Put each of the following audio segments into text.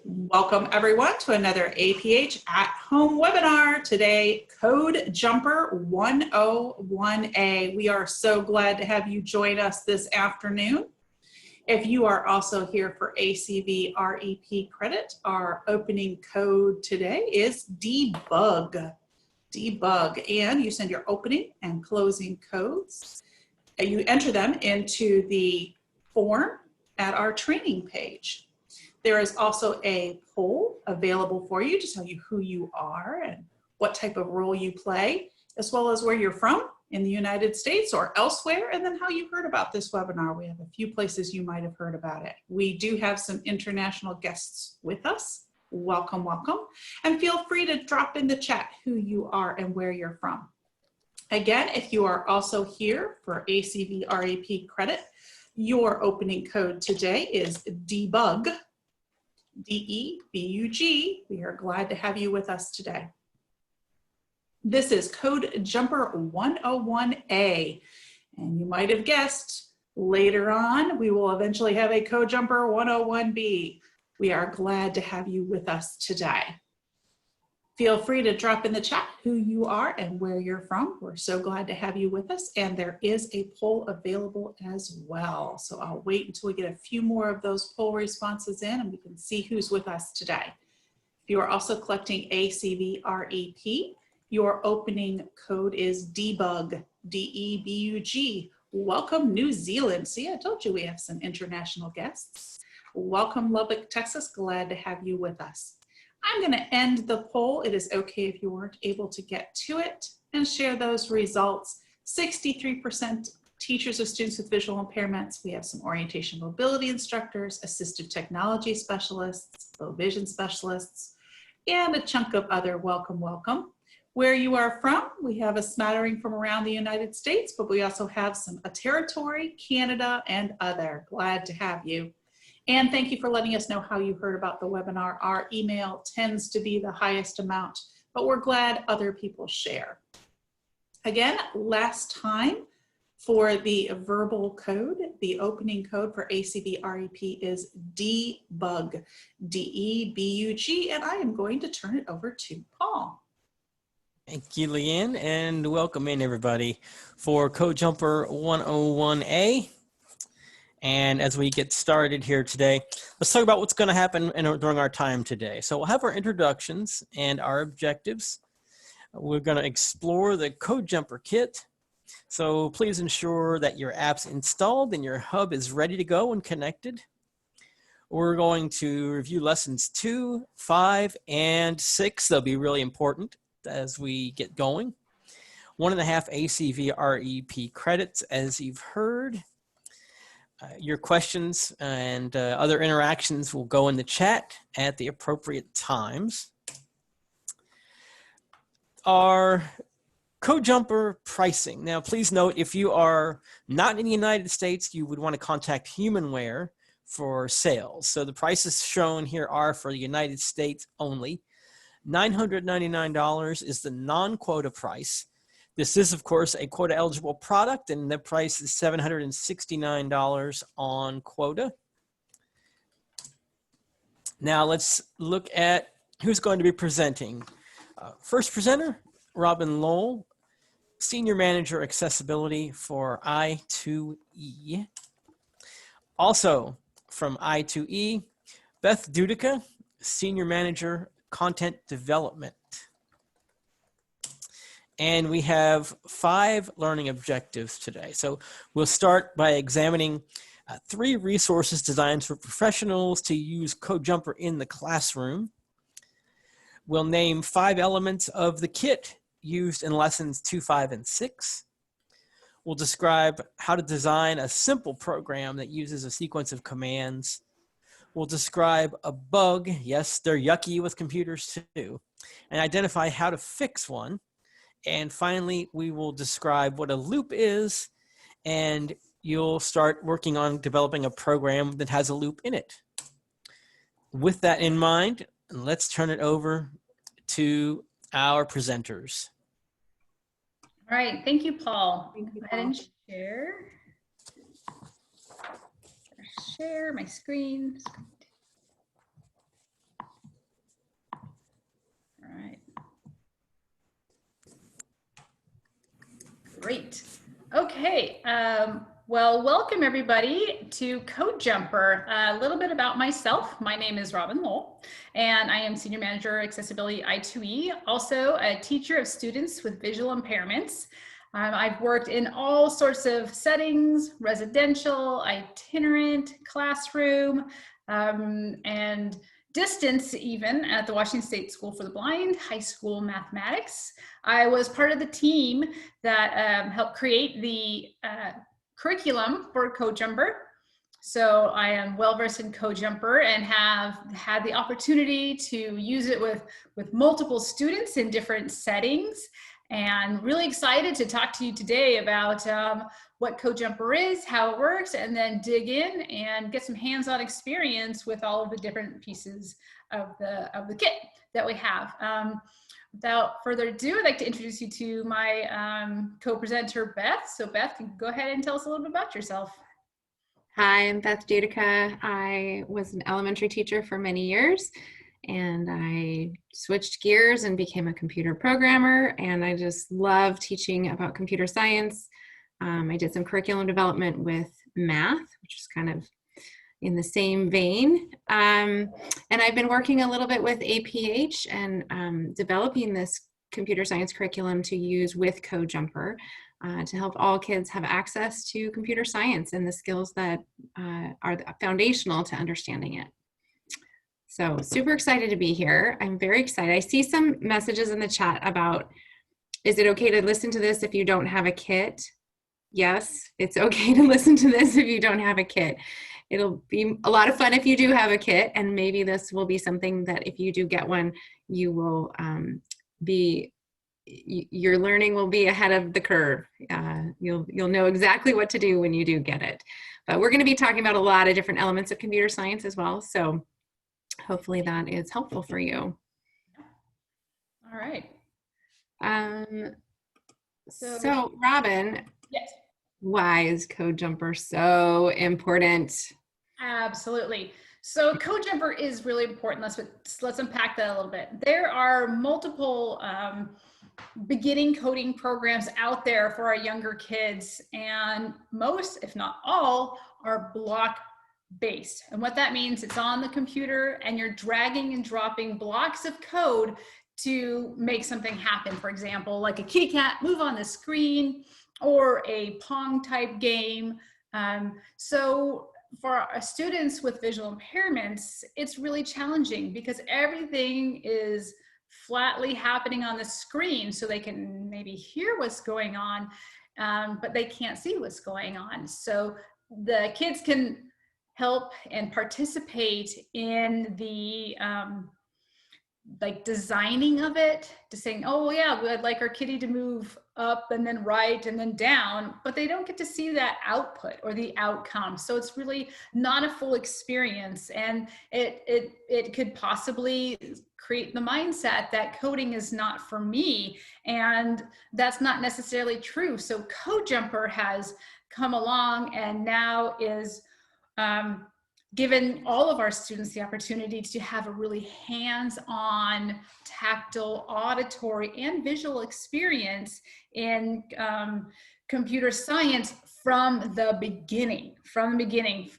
Welcome everyone to another APH at Home webinar. Today, Code Jumper 101A. We are so glad to have you join us this afternoon. If you are also here for ACV REP credit, our opening code today is debug. Debug, and you send your opening and closing codes. You enter them into the form at our training page. There is also a poll available for you to tell you who you are and what type of role you play, as well as where you're from in the United States or elsewhere, and then how you heard about this webinar. We have a few places you might have heard about it. We do have some international guests with us. Welcome, welcome. And feel free to drop in the chat who you are and where you're from. Again, if you are also here for ACV REP credit, your opening code today is debug. D-E-B-U-G. We are glad to have you with us today. This is Code Jumper 101A. And you might have guessed, later on, we will eventually have a Code Jumper 101B. We are glad to have you with us today. Feel free to drop in the chat who you are and where you're from. We're so glad to have you with us, and there is a poll available as well. So I'll wait until we get a few more of those poll responses in and we can see who's with us today. If you are also collecting ACV REP, your opening code is debug, D-E-B-U-G. Welcome New Zealand. See, I told you we have some international guests. Welcome Lubbock, Texas. Glad to have you with us. I'm going to end the poll. It is okay if you weren't able to get to it, and share those results. 63% teachers of students with visual impairments. We have some orientation mobility instructors, assistive technology specialists, low vision specialists, and a chunk of other. Welcome, welcome. Where you are from, we have a smattering from around the United States, but we also have a territory, Canada, and other. Glad to have you. And thank you for letting us know how you heard about the webinar. Our email tends to be the highest amount, but we're glad other people share. Again, last time for the verbal code, the opening code for ACV REP is debug, D-E-B-U-G, and I am going to turn it over to Paul. Thank you, Leanne, and welcome in everybody for Code Jumper 101A. And as we get started here today, let's talk about what's going to happen during our time today. So we'll have our introductions and our objectives. We're going to explore the Code Jumper kit. So please ensure that your app's installed and your hub is ready to go and connected. We're going to review lessons 2, 5, and 6. They'll be really important as we get going. 1.5 ACV REP credits, as you've heard. Your questions and other interactions will go in the chat at the appropriate times. Our Code Jumper pricing. Now, please note, if you are not in the United States, you would want to contact HumanWare for sales. So the prices shown here are for the United States only. $999 is the non-quota price. This is, of course, a quota eligible product, and the price is $769 on quota. Now let's look at who's going to be presenting. First presenter, Robin Lowell, Senior Manager Accessibility for I2E. Also from I2E, Beth Dudycha, Senior Manager Content Development. And we have 5 learning objectives today. So we'll start by examining 3 resources designed for professionals to use Code Jumper in the classroom. We'll name 5 elements of the kit used in lessons 2, 5, and 6. We'll describe how to design a simple program that uses a sequence of commands. We'll describe a bug, yes, they're yucky with computers too, and identify how to fix one. And finally, we will describe what a loop is, and you'll start working on developing a program that has a loop in it. With that in mind, let's turn it over to our presenters. All right, thank you, Paul. Go ahead and share. Share my screen. Great. Okay. Well, welcome everybody to Code Jumper. A little bit about myself. My name is Robin Lowell, and I am Senior Manager Accessibility I2E, also a teacher of students with visual impairments. I've worked in all sorts of settings, residential, itinerant, classroom, and distance even at the Washington State School for the Blind, high school mathematics. I was part of the team that helped create the curriculum for Code Jumper. So I am well versed in Code Jumper and have had the opportunity to use it with multiple students in different settings, and really excited to talk to you today about what Code Jumper is, how it works, and then dig in and get some hands-on experience with all of the different pieces of the kit that we have. Without further ado, I'd like to introduce you to my co-presenter, Beth. So Beth, can you go ahead and tell us a little bit about yourself? Hi, I'm Beth Dudycha. I was an elementary teacher for many years, and I switched gears and became a computer programmer, and I just love teaching about computer science. I did some curriculum development with math, which is kind of in the same vein. And I've been working a little bit with APH and developing this computer science curriculum to use with Code Jumper to help all kids have access to computer science and the skills that are foundational to understanding it. So super excited to be here. I'm very excited. I see some messages in the chat about, is it okay to listen to this if you don't have a kit? Yes, it's okay to listen to this if you don't have a kit. It'll be a lot of fun if you do have a kit, and maybe this will be something that if you do get one, you will your learning will be ahead of the curve. You'll know exactly what to do when you do get it. But we're going to be talking about a lot of different elements of computer science as well, so hopefully that is helpful for you. All right. So Robin, yes. Why is Code Jumper so important? Absolutely. So Code Jumper is really important. Let's unpack that a little bit. There are multiple beginning coding programs out there for our younger kids, and most, if not all, are block based. And what that means, it's on the computer and you're dragging and dropping blocks of code to make something happen. For example, like a kitty cat move on the screen, or a Pong type game. So for our students with visual impairments, it's really challenging because everything is flatly happening on the screen, so they can maybe hear what's going on, but they can't see what's going on. So the kids can help and participate in the like designing of it, to saying, oh yeah, we'd like our kitty to move up and then right and then down, but they don't get to see that output or the outcome. So it's really not a full experience, and it could possibly create the mindset that coding is not for me, and that's not necessarily true. So Code Jumper has come along and now is given all of our students the opportunity to have a really hands-on, tactile, auditory, and visual experience in computer science from the beginning,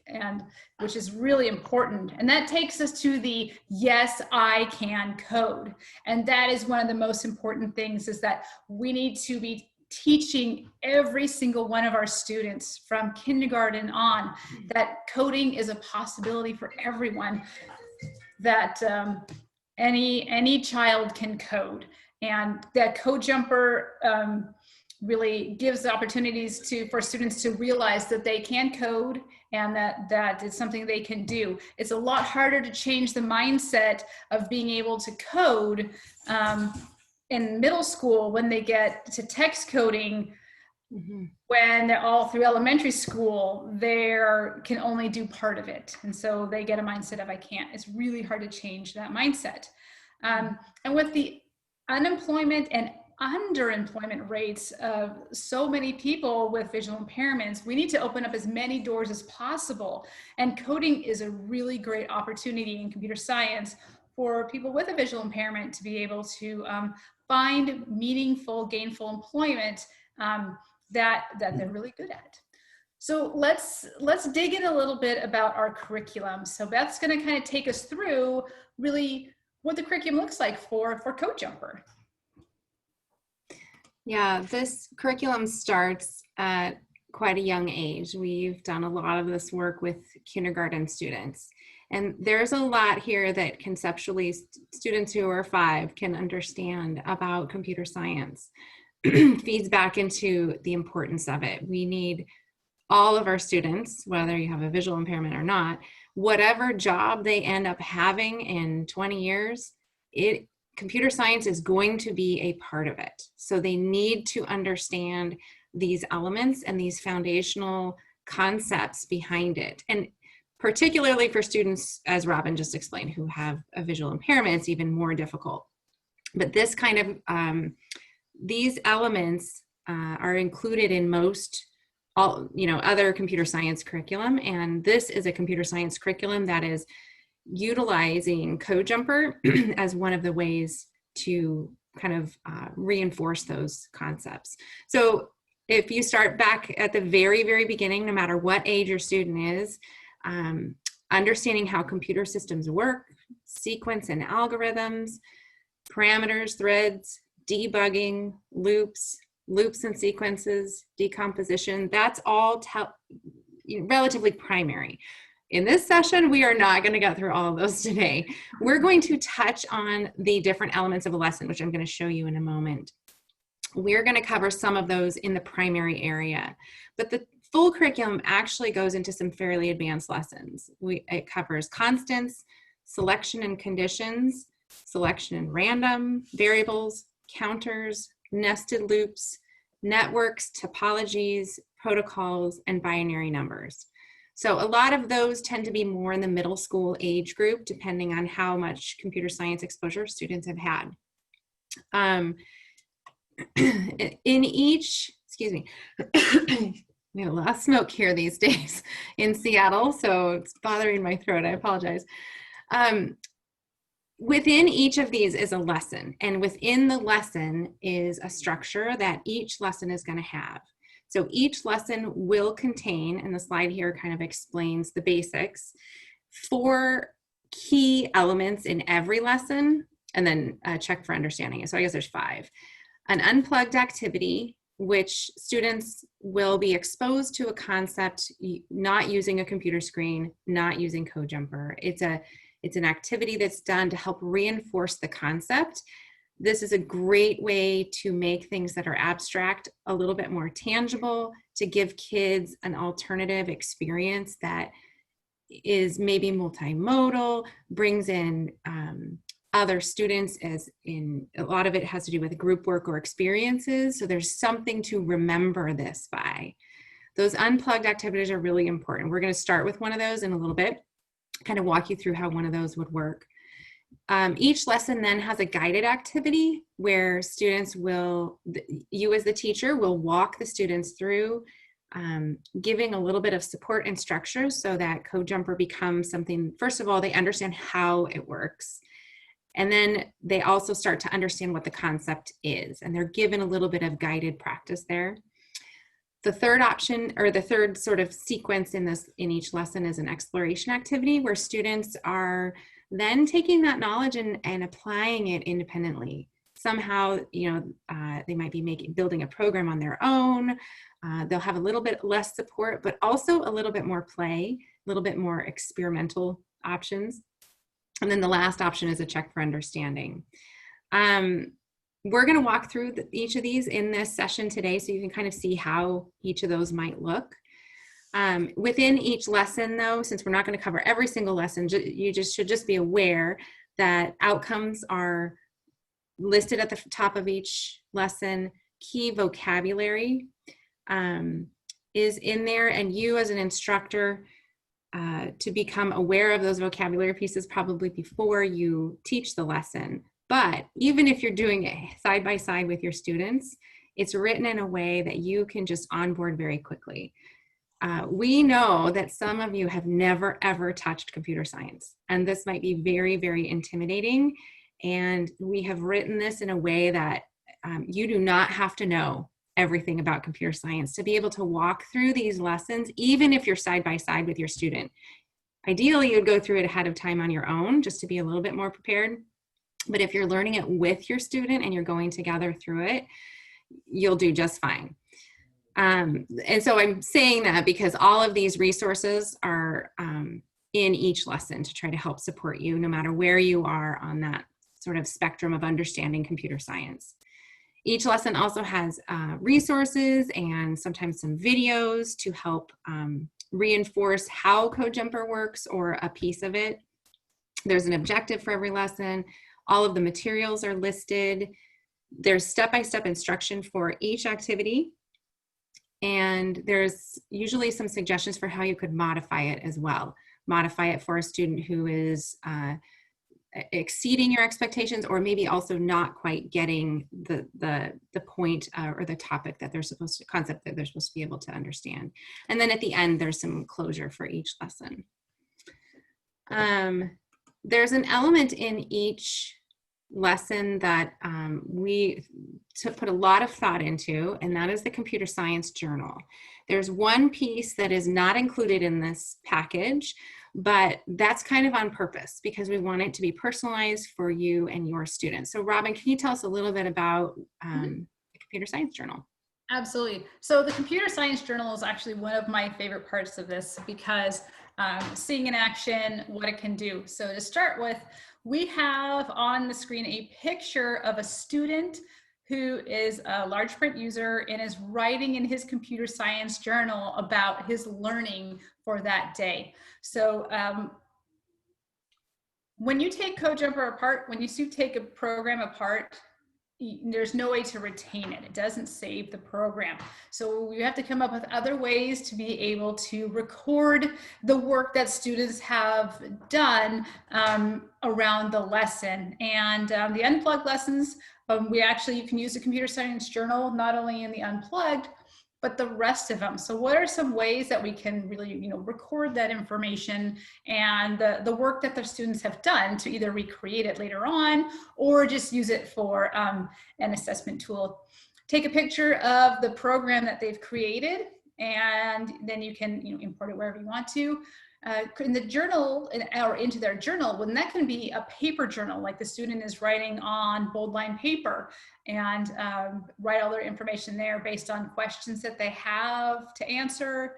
and which is really important. And that takes us to the yes, I can code. And that is one of the most important things, is that we need to be teaching every single one of our students from kindergarten on that coding is a possibility for everyone, that any child can code, and that Code Jumper really gives opportunities for students to realize that they can code and that it's something they can do. It's a lot harder to change the mindset of being able to code in middle school when they get to text coding. When they're all through elementary school, they can only do part of it. And so they get a mindset of I can't. It's really hard to change that mindset. And with the unemployment and underemployment rates of so many people with visual impairments, we need to open up as many doors as possible. And coding is a really great opportunity in computer science for people with a visual impairment to be able to find meaningful, gainful employment that they're really good at. So let's dig in a little bit about our curriculum. So Beth's going to kind of take us through really what the curriculum looks like for Code Jumper. Yeah, this curriculum starts at quite a young age. We've done a lot of this work with kindergarten students. And there's a lot here that conceptually students who are 5 can understand about computer science. Feeds back into the importance of it. We need all of our students, whether you have a visual impairment or not, whatever job they end up having in 20 years, computer science is going to be a part of it. So they need to understand these elements and these foundational concepts behind it. And particularly for students, as Robin just explained, who have a visual impairment, it's even more difficult. But this kind of, these elements are included in most other computer science curriculum. And this is a computer science curriculum that is utilizing Code Jumper as one of the ways to kind of reinforce those concepts. So if you start back at the very, very beginning, no matter what age your student is, understanding how computer systems work, sequence and algorithms, parameters, threads, debugging, loops and sequences, decomposition, that's all relatively primary. In this session, we are not going to get through all of those today. We're going to touch on the different elements of a lesson, which I'm going to show you in a moment. We're going to cover some of those in the primary area, but the full curriculum actually goes into some fairly advanced lessons. It covers constants, selection and conditions, selection and random, variables, counters, nested loops, networks, topologies, protocols, and binary numbers. So a lot of those tend to be more in the middle school age group, depending on how much computer science exposure students have had. In each, excuse me, we have a lot of smoke here these days in Seattle, so it's bothering my throat, I apologize. Within each of these is a lesson, and within the lesson is a structure that each lesson is going to have. So each lesson will contain, and the slide here kind of explains the basics, 4 key elements in every lesson, and then a check for understanding it. So I guess there's 5. An unplugged activity, which students will be exposed to a concept not using a computer screen, not using Code Jumper. It's an activity that's done to help reinforce the concept. This is a great way to make things that are abstract a little bit more tangible, to give kids an alternative experience that is maybe multimodal, brings in other students, as in a lot of it has to do with group work or experiences. So there's something to remember this by. Those unplugged activities are really important. We're going to start with one of those in a little bit, kind of walk you through how one of those would work. Each lesson then has a guided activity where students will, you as the teacher will walk the students through, giving a little bit of support and structure so that Code Jumper becomes something, first of all, they understand how it works. And then they also start to understand what the concept is, and they're given a little bit of guided practice there. The third option, or the third sort of sequence in each lesson, is an exploration activity where students are then taking that knowledge and applying it independently. Somehow, they might be building a program on their own. They'll have a little bit less support, but also a little bit more play, a little bit more experimental options. And then the last option is a check for understanding. We're going to walk through each of these in this session today so you can kind of see how each of those might look. Within each lesson, though, since we're not going to cover every single lesson, you should just be aware that outcomes are listed at the top of each lesson. Key vocabulary is in there, and you as an instructor to become aware of those vocabulary pieces probably before you teach the lesson. But even if you're doing it side by side with your students, it's written in a way that you can just onboard very quickly. We know that some of you have never, ever touched computer science, and this might be very, very intimidating. And we have written this in a way that you do not have to know everything about computer science, to be able to walk through these lessons, even if you're side by side with your student. Ideally, you'd go through it ahead of time on your own, just to be a little bit more prepared. But if you're learning it with your student and you're going together through it, you'll do just fine. And so I'm saying that because all of these resources are in each lesson to try to help support you no matter where you are on that sort of spectrum of understanding computer science. Each lesson also has resources and sometimes some videos to help reinforce how CodeJumper works or a piece of it. There's an objective for every lesson. All of the materials are listed. There's step-by-step instruction for each activity. And there's usually some suggestions for how you could modify it as well. Modify it for a student who is exceeding your expectations, or maybe also not quite getting the point or the topic that they're supposed to, concept that they're supposed to be able to understand. And then at the end, there's some closure for each lesson. There's an element in each lesson that we put a lot of thought into, and that is the computer science journal. There's one piece that is not included in this package, but that's kind of on purpose because we want it to be personalized for you and your students. So Robin, can you tell us a little bit about the computer science journal? Absolutely. So the computer science journal is actually one of my favorite parts of this because seeing in action what it can do. So to start with, we have on the screen a picture of a student who is a large print user and is writing in his computer science journal about his learning for that day. So when you take CodeJumper apart, when you take a program apart, there's no way to retain it. It doesn't save the program. So you have to come up with other ways to be able to record the work that students have done around the lesson. And the unplugged lessons, you can use the computer science journal, not only in the unplugged, but the rest of them. So what are some ways that we can really, record that information and the work that the students have done to either recreate it later on or just use it for an assessment tool? Take a picture of the program that they've created, and then you can import it wherever you want to. In the journal or into their journal, when that can be a paper journal, like the student is writing on bold line paper and write all their information there based on questions that they have to answer,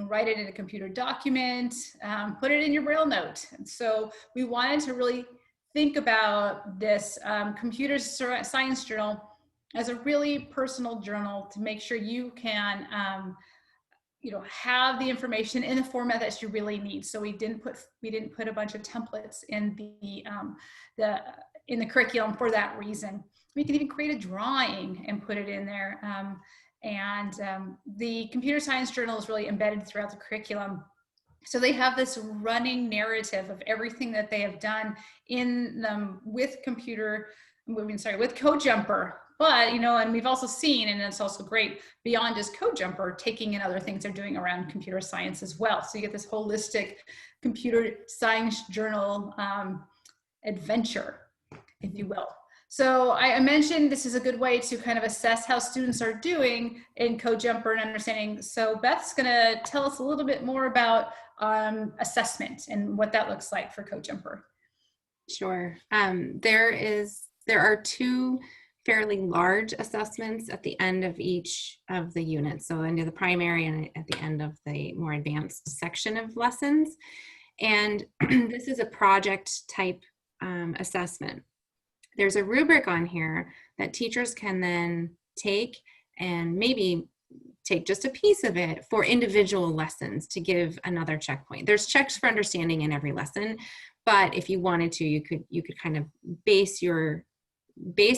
write it in a computer document, put it in your Braille note. And so we wanted to really think about this computer science journal as a really personal journal to make sure you can have the information in the format that you really need. So we didn't put a bunch of templates in the curriculum for that reason. We can even create a drawing and put it in there. The computer science journal is really embedded throughout the curriculum. So they have this running narrative of everything that they have done in them with CodeJumper. But, and we've also seen, and it's also great, beyond just CodeJumper, taking in other things they're doing around computer science as well. So you get this holistic computer science journal adventure, if you will. So I mentioned this is a good way to kind of assess how students are doing in CodeJumper and understanding. So Beth's gonna tell us a little bit more about assessment and what that looks like for CodeJumper. Sure. There are two fairly large assessments at the end of each of the units. So into the primary and at the end of the more advanced section of lessons. And this is a project type assessment. There's a rubric on here that teachers can then take and maybe take just a piece of it for individual lessons to give another checkpoint. There's checks for understanding in every lesson, but if you wanted to, you could kind of base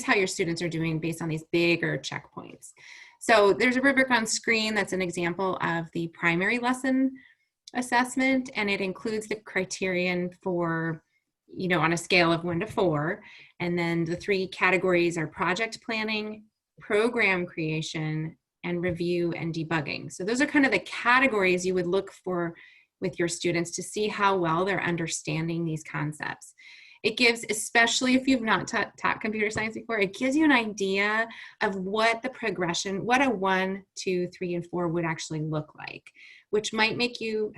how your students are doing based on these bigger checkpoints. So there's a rubric on screen that's an example of the primary lesson assessment, and it includes the criterion for, on a scale of 1 to 4. And then the 3 categories are project planning, program creation, and review and debugging. So those are kind of the categories you would look for with your students to see how well they're understanding these concepts. It gives, especially if you've not taught computer science before, it gives you an idea of what the progression, what a 1, 2, 3, and 4 would actually look like, which might make you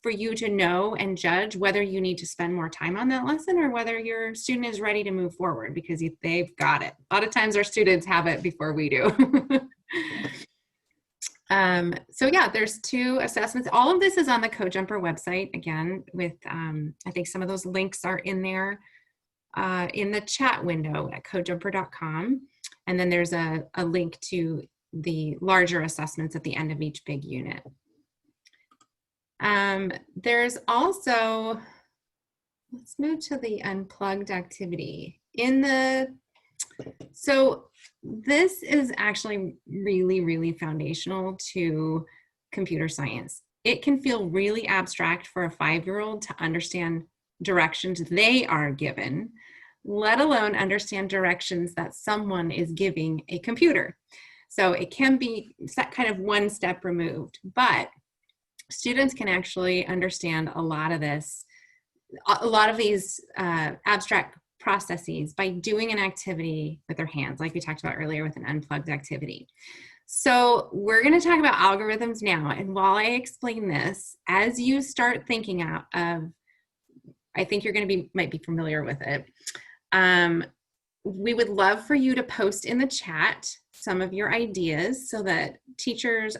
for you to know and judge whether you need to spend more time on that lesson or whether your student is ready to move forward because they've got it. A lot of times our students have it before we do. So yeah, there's 2 assessments. All of this is on the CodeJumper website, again, with, I think some of those links are in there in the chat window at codejumper.com. And then there's a link to the larger assessments at the end of each big unit. There's also, let's move to the unplugged activity. So this is actually really, really foundational to computer science. It can feel really abstract for a 5-year-old to understand directions they are given, let alone understand directions that someone is giving a computer. So it can be kind of one step removed, but students can actually understand a lot of these abstract processes by doing an activity with their hands, like we talked about earlier with an unplugged activity. So we're going to talk about algorithms now. And while I explain this, as you start thinking out of, I think you're going to might be familiar with it. We would love for you to post in the chat some of your ideas so that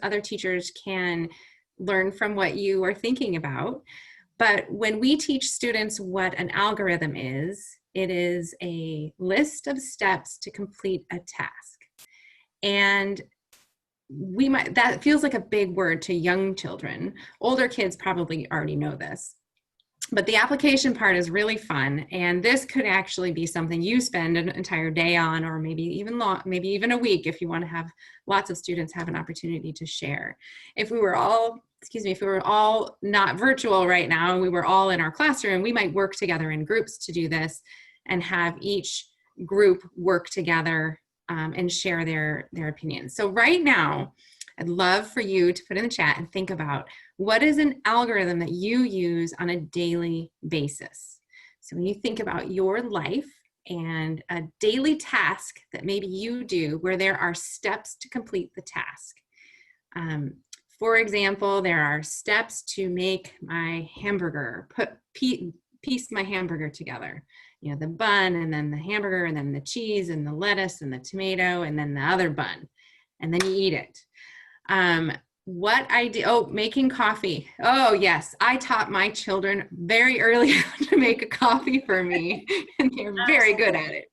other teachers can learn from what you are thinking about. But when we teach students what an algorithm is, it is a list of steps to complete a task. And that feels like a big word to young children. Older kids probably already know this. But the application part is really fun, and this could actually be something you spend an entire day on, or maybe even a week if you want to have lots of students have an opportunity to share. If we were all not virtual right now, and we were all in our classroom, we might work together in groups to do this and have each group work together and share their opinions. So right now, I'd love for you to put in the chat and think about what is an algorithm that you use on a daily basis. So when you think about your life and a daily task that maybe you do where there are steps to complete the task. For example, there are steps to make my hamburger, piece my hamburger together. You know, the bun and then the hamburger and then the cheese and the lettuce and the tomato and then the other bun. And then you eat it. Making coffee. Oh yes, I taught my children very early to make a coffee for me, and they're very good at it.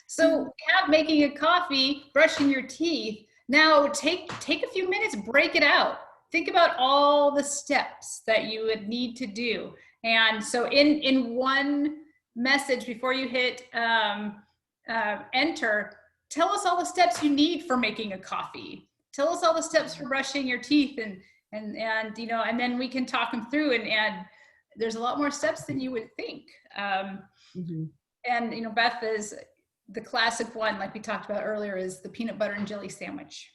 So we have making a coffee, brushing your teeth. Now take a few minutes, break it out. Think about all the steps that you would need to do. And so in one message before you hit enter, tell us all the steps you need for making a coffee. Tell us all the steps for brushing your teeth and then we can talk them through and there's a lot more steps than you would think. And Beth is the classic one, like we talked about earlier, is the peanut butter and jelly sandwich.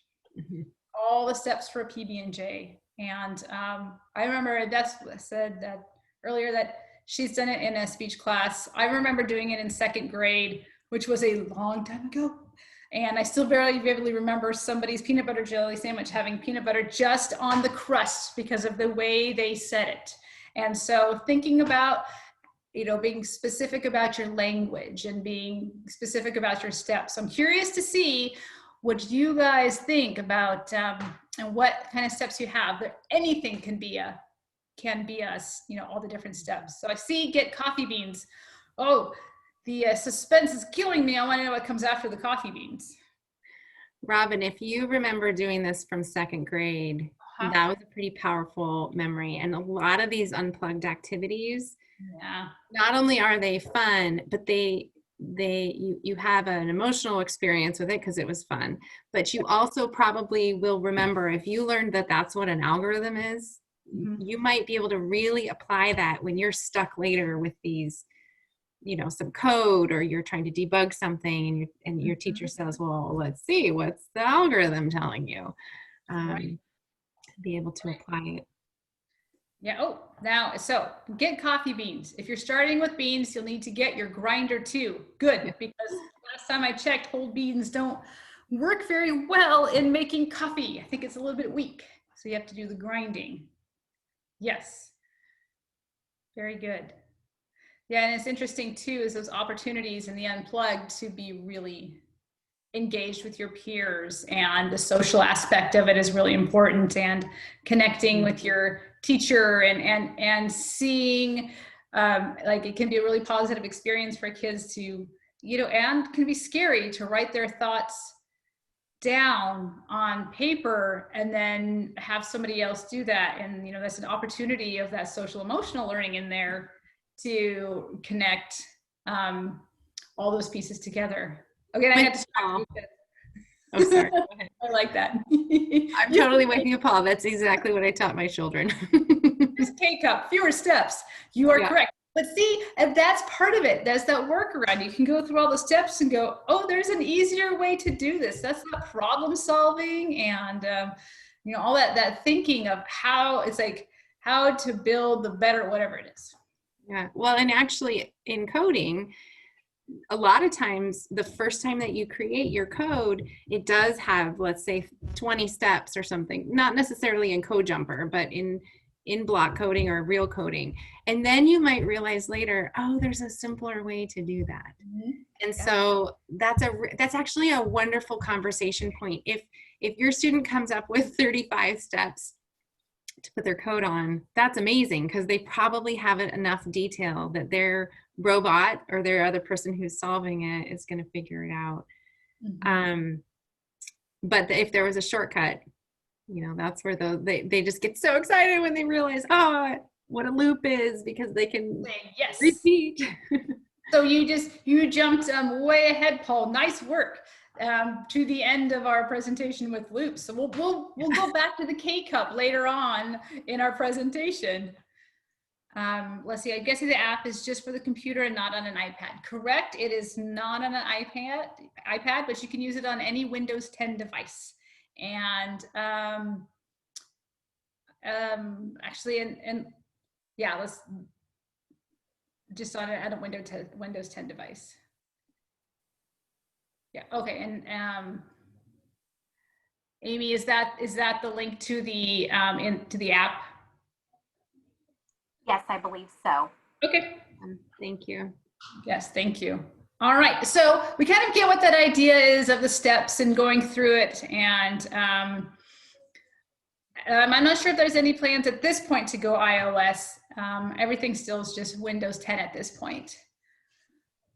All the steps for a PB&J. And I remember Beth said that earlier that she's done it in a speech class. I remember doing it in 2nd grade, which was a long time ago. And I still very vividly remember somebody's peanut butter jelly sandwich having peanut butter just on the crust because of the way they said it. And so thinking about, being specific about your language and being specific about your steps. I'm curious to see what you guys think about and what kind of steps you have. Anything can be all the different steps. So I see get coffee beans. Oh, the suspense is killing me. I want to know what comes after the coffee beans. Robin, if you remember doing this from 2nd grade, that was a pretty powerful memory. And a lot of these unplugged activities, not only are they fun, but you have an emotional experience with it because it was fun, but you also probably will remember if you learned that that's what an algorithm is, you might be able to really apply that when you're stuck later with these, some code, or you're trying to debug something and your teacher says, well, let's see, what's the algorithm telling you? Be able to apply it. Yeah. Oh, now, so get coffee beans. If you're starting with beans, you'll need to get your grinder too. Good, because last time I checked, whole beans don't work very well in making coffee. I think it's a little bit weak. So you have to do the grinding. Yes. Very good. Yeah, and it's interesting too, is those opportunities in the unplugged to be really engaged with your peers, and the social aspect of it is really important, and connecting with your teacher and seeing like it can be a really positive experience for kids to, you know, and can be scary to write their thoughts down on paper and then have somebody else do that. And, you know, that's an opportunity of that social emotional learning in there to connect all those pieces together. Again, I had to stop you. Oh, sorry. Go ahead. I like that. I'm totally with you, Paul. That's exactly what I taught my children. Just K-cup, fewer steps. You are correct. But see, and that's part of it. That's that workaround. You can go through all the steps and go, oh, there's an easier way to do this. That's not problem solving, and you know, all that thinking of how it's like how to build the better, whatever it is. Yeah. Well, and actually in coding, a lot of times the first time that you create your code, it does have, let's say, 20 steps or something, not necessarily in CodeJumper, but in block coding or real coding. And then you might realize later, oh, there's a simpler way to do that. Mm-hmm. And so that's actually a wonderful conversation point. If your student comes up with 35 steps to put their code on, that's amazing, because they probably have enough detail that their robot or their other person who's solving it is going to figure it out. Mm-hmm. But if there was a shortcut, you know, that's where they just get so excited when they realize, oh, what a loop is, because they can repeat. So you jumped way ahead, Paul. Nice work. To the end of our presentation with loops. So we'll go back to the K-cup later on in our presentation. Let's see, I guess the app is just for the computer and not on an iPad. Correct, it is not on an iPad, but you can use it on any Windows 10 device. And actually, and yeah, let's just on a Windows 10 device. Yeah, okay, and Amy, is that the link to the to the app? Yes, I believe so. Okay. Thank you. Yes, thank you. All right, so we kind of get what that idea is of the steps and going through it, and I'm not sure if there's any plans at this point to go iOS. Everything still is just Windows 10 at this point.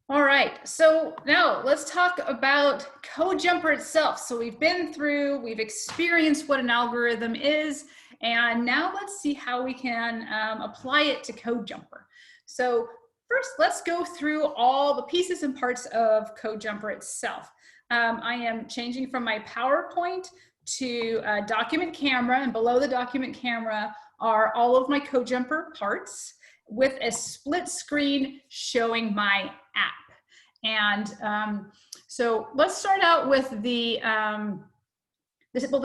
All right, so now let's talk about CodeJumper itself. So we've experienced what an algorithm is, and now let's see how we can apply it to CodeJumper. So first, let's go through all the pieces and parts of CodeJumper itself. I am changing from my PowerPoint to a document camera, and below the document camera are all of my CodeJumper parts with a split screen showing my app. And so let's start out with the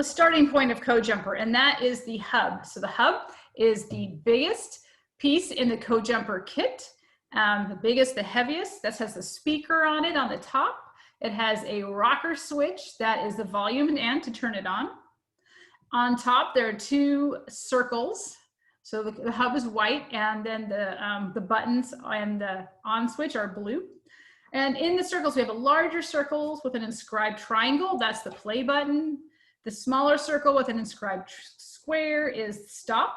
starting point of CodeJumper, and that is the hub. So the hub is the biggest piece in the CodeJumper kit, the biggest, the heaviest. That has the speaker on it on the top. It has a rocker switch that is the volume and to turn it on. On top, there are two circles. So the hub is white, and then the buttons and the on switch are blue. And in the circles, we have a larger circle with an inscribed triangle. That's the play button. The smaller circle with an inscribed square is stop.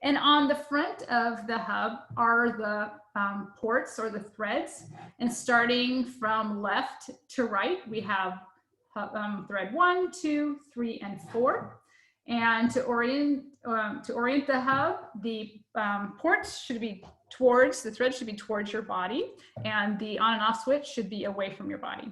And on the front of the hub are the ports or the threads. And starting from left to right, we have thread 1, 2, 3, and 4. And to orient the hub, the ports should be towards, the thread should be towards your body, and the on and off switch should be away from your body.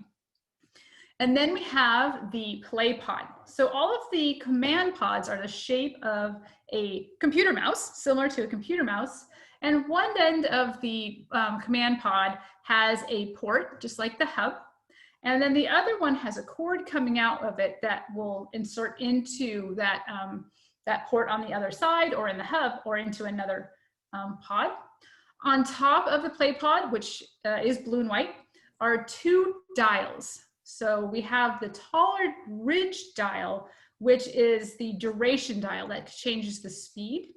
And then we have the play pod. So all of the command pods are the shape of a computer mouse, similar to a computer mouse. And one end of the command pod has a port, just like the hub. And then the other one has a cord coming out of it that will insert into that that port on the other side or in the hub or into another pod. On top of the play pod, which is blue and white, are 2 dials. So we have the taller ridge dial, which is the duration dial that changes the speed.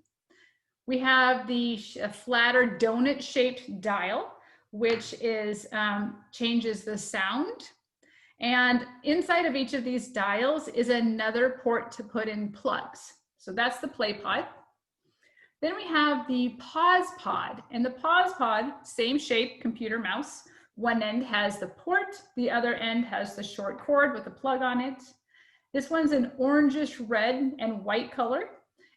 We have the flatter donut shaped dial, which is changes the sound. And inside of each of these dials is another port to put in plugs. So that's the play pod. Then we have the pause pod, and the pause pod, same shape, computer mouse. One end has the port, the other end has the short cord with a plug on it. This one's an orangish red and white color.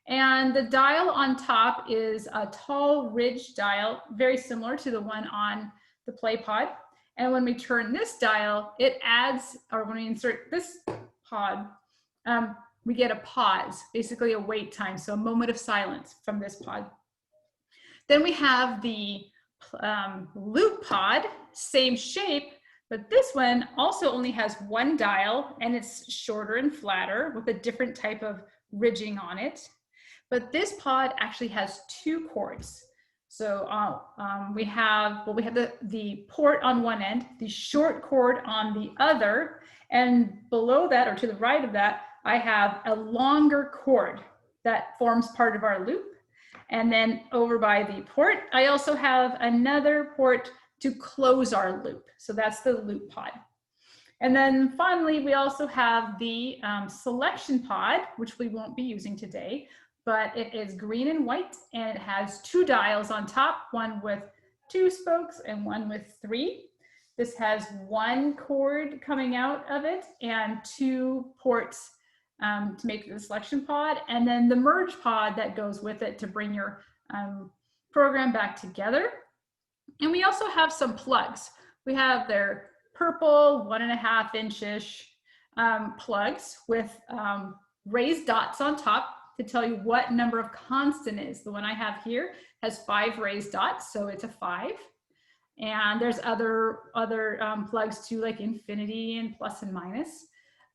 And the dial on top is a tall ridge dial, very similar to the one on the play pod. And when we turn this dial, it adds, or when we insert this pod, we get a pause, basically a wait time, so a moment of silence from this pod. Then we have the loop pod, same shape, but this one also only has 1 dial, and it's shorter and flatter with a different type of ridging on it. But this pod actually has 2 cords. So we have the port on one end, the short cord on the other, and below that, or to the right of that, I have a longer cord that forms part of our loop. And then over by the port, I also have another port to close our loop. So that's the loop pod. And then finally, we also have the selection pod, which we won't be using today, but it is green and white, and it has 2 dials on top, one with 2 spokes and one with 3. This has 1 cord coming out of it and 2 ports to make the selection pod, and then the merge pod that goes with it to bring your program back together. And we also have some plugs. We have their purple 1.5 inch-ish plugs with raised dots on top to tell you what number of constant is. The one I have here has 5 raised dots, so it's a 5. And there's other plugs too, like infinity and plus and minus.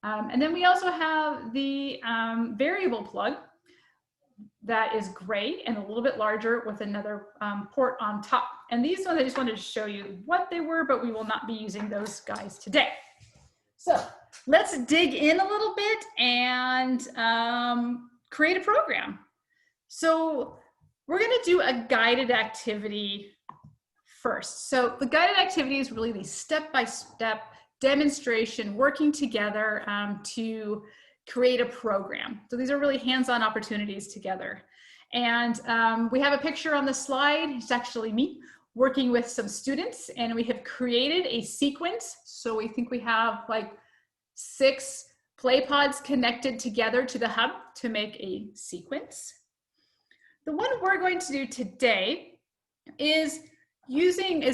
And then we also have the variable plug that is gray and a little bit larger with another port on top. And these ones, I just wanted to show you what they were, but we will not be using those guys today. So let's dig in a little bit and create a program. So we're going to do a guided activity first. So the guided activity is really the step-by-step demonstration, working together to create a program. So these are really hands-on opportunities together. And we have a picture on the slide. It's actually me working with some students, and we have created a sequence. So we think we have like 6 play pods connected together to the hub to make a sequence. The one we're going to do today is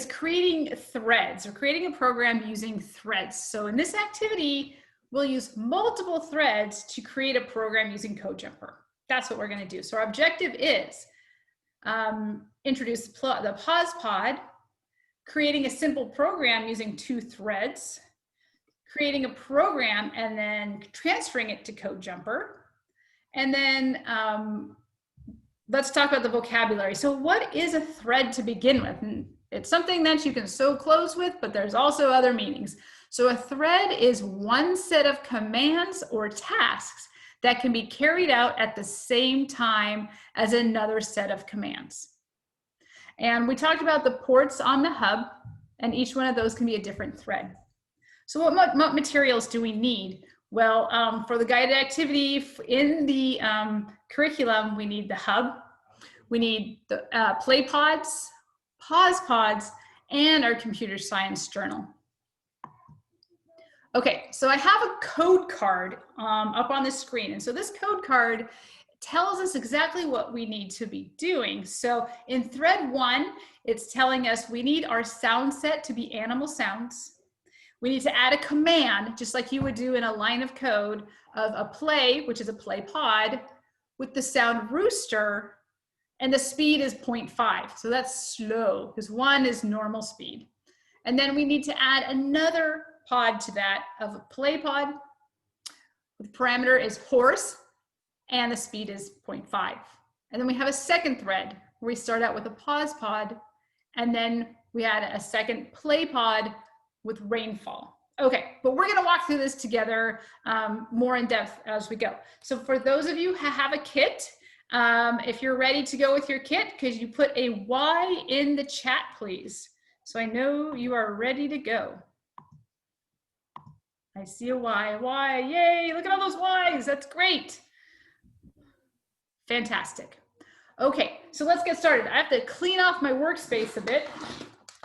creating threads, or creating a program using threads. So in this activity, we'll use multiple threads to create a program using CodeJumper. That's what we're going to do. So our objective is introduce the pause pod, creating a simple program using 2 threads, creating a program and then transferring it to CodeJumper. And then let's talk about the vocabulary. So what is a thread to begin with? And it's something that you can sew clothes with, but there's also other meanings. So a thread is one set of commands or tasks that can be carried out at the same time as another set of commands. And we talked about the ports on the hub, and each one of those can be a different thread. So what materials do we need? Well, for the guided activity in the curriculum, we need the hub, we need the play pods, pause pods, and our computer science journal. Okay, so I have a code card up on the screen. And so this code card tells us exactly what we need to be doing. So in thread 1, it's telling us we need our sound set to be animal sounds. We need to add a command, just like you would do in a line of code, of a play, which is a play pod, with the sound rooster, and the speed is 0.5. So that's slow, because 1 is normal speed. And then we need to add another pod to that of a play pod. The parameter is horse, and the speed is 0.5. And then we have a second thread where we start out with a pause pod, and then we add a second play pod with rainfall. Okay, but we're gonna walk through this together more in depth as we go. So for those of you who have a kit, if you're ready to go with your kit, could you put a Y in the chat, please? So I know you are ready to go. I see a Y, yay, look at all those Ys, that's great. Fantastic. Okay, so let's get started. I have to clean off my workspace a bit.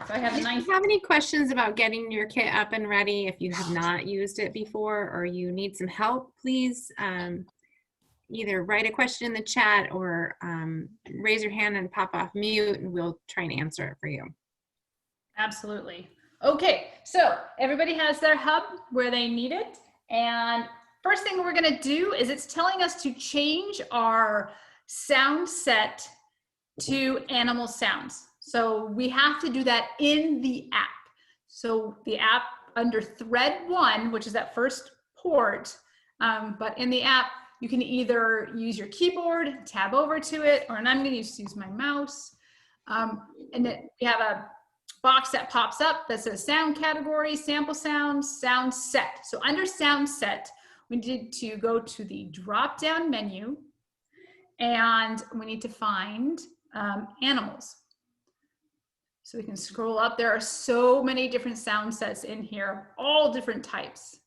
So I have a nice. If you have any questions about getting your kit up and ready, if you have not used it before or you need some help, please either write a question in the chat or raise your hand and pop off mute and we'll try and answer it for you. Absolutely. Okay, so everybody has their hub where they need it. And first thing we're gonna do is it's telling us to change our sound set to animal sounds. So we have to do that in the app. So the app under thread 1, which is that first port, but in the app, you can either use your keyboard, tab over to it, or, and I'm gonna use my mouse. And then we have a box that pops up that says sound category, sample sounds, sound set. So under sound set, we need to go to the drop-down menu and we need to find animals. So we can scroll up. There are so many different sound sets in here, all different types.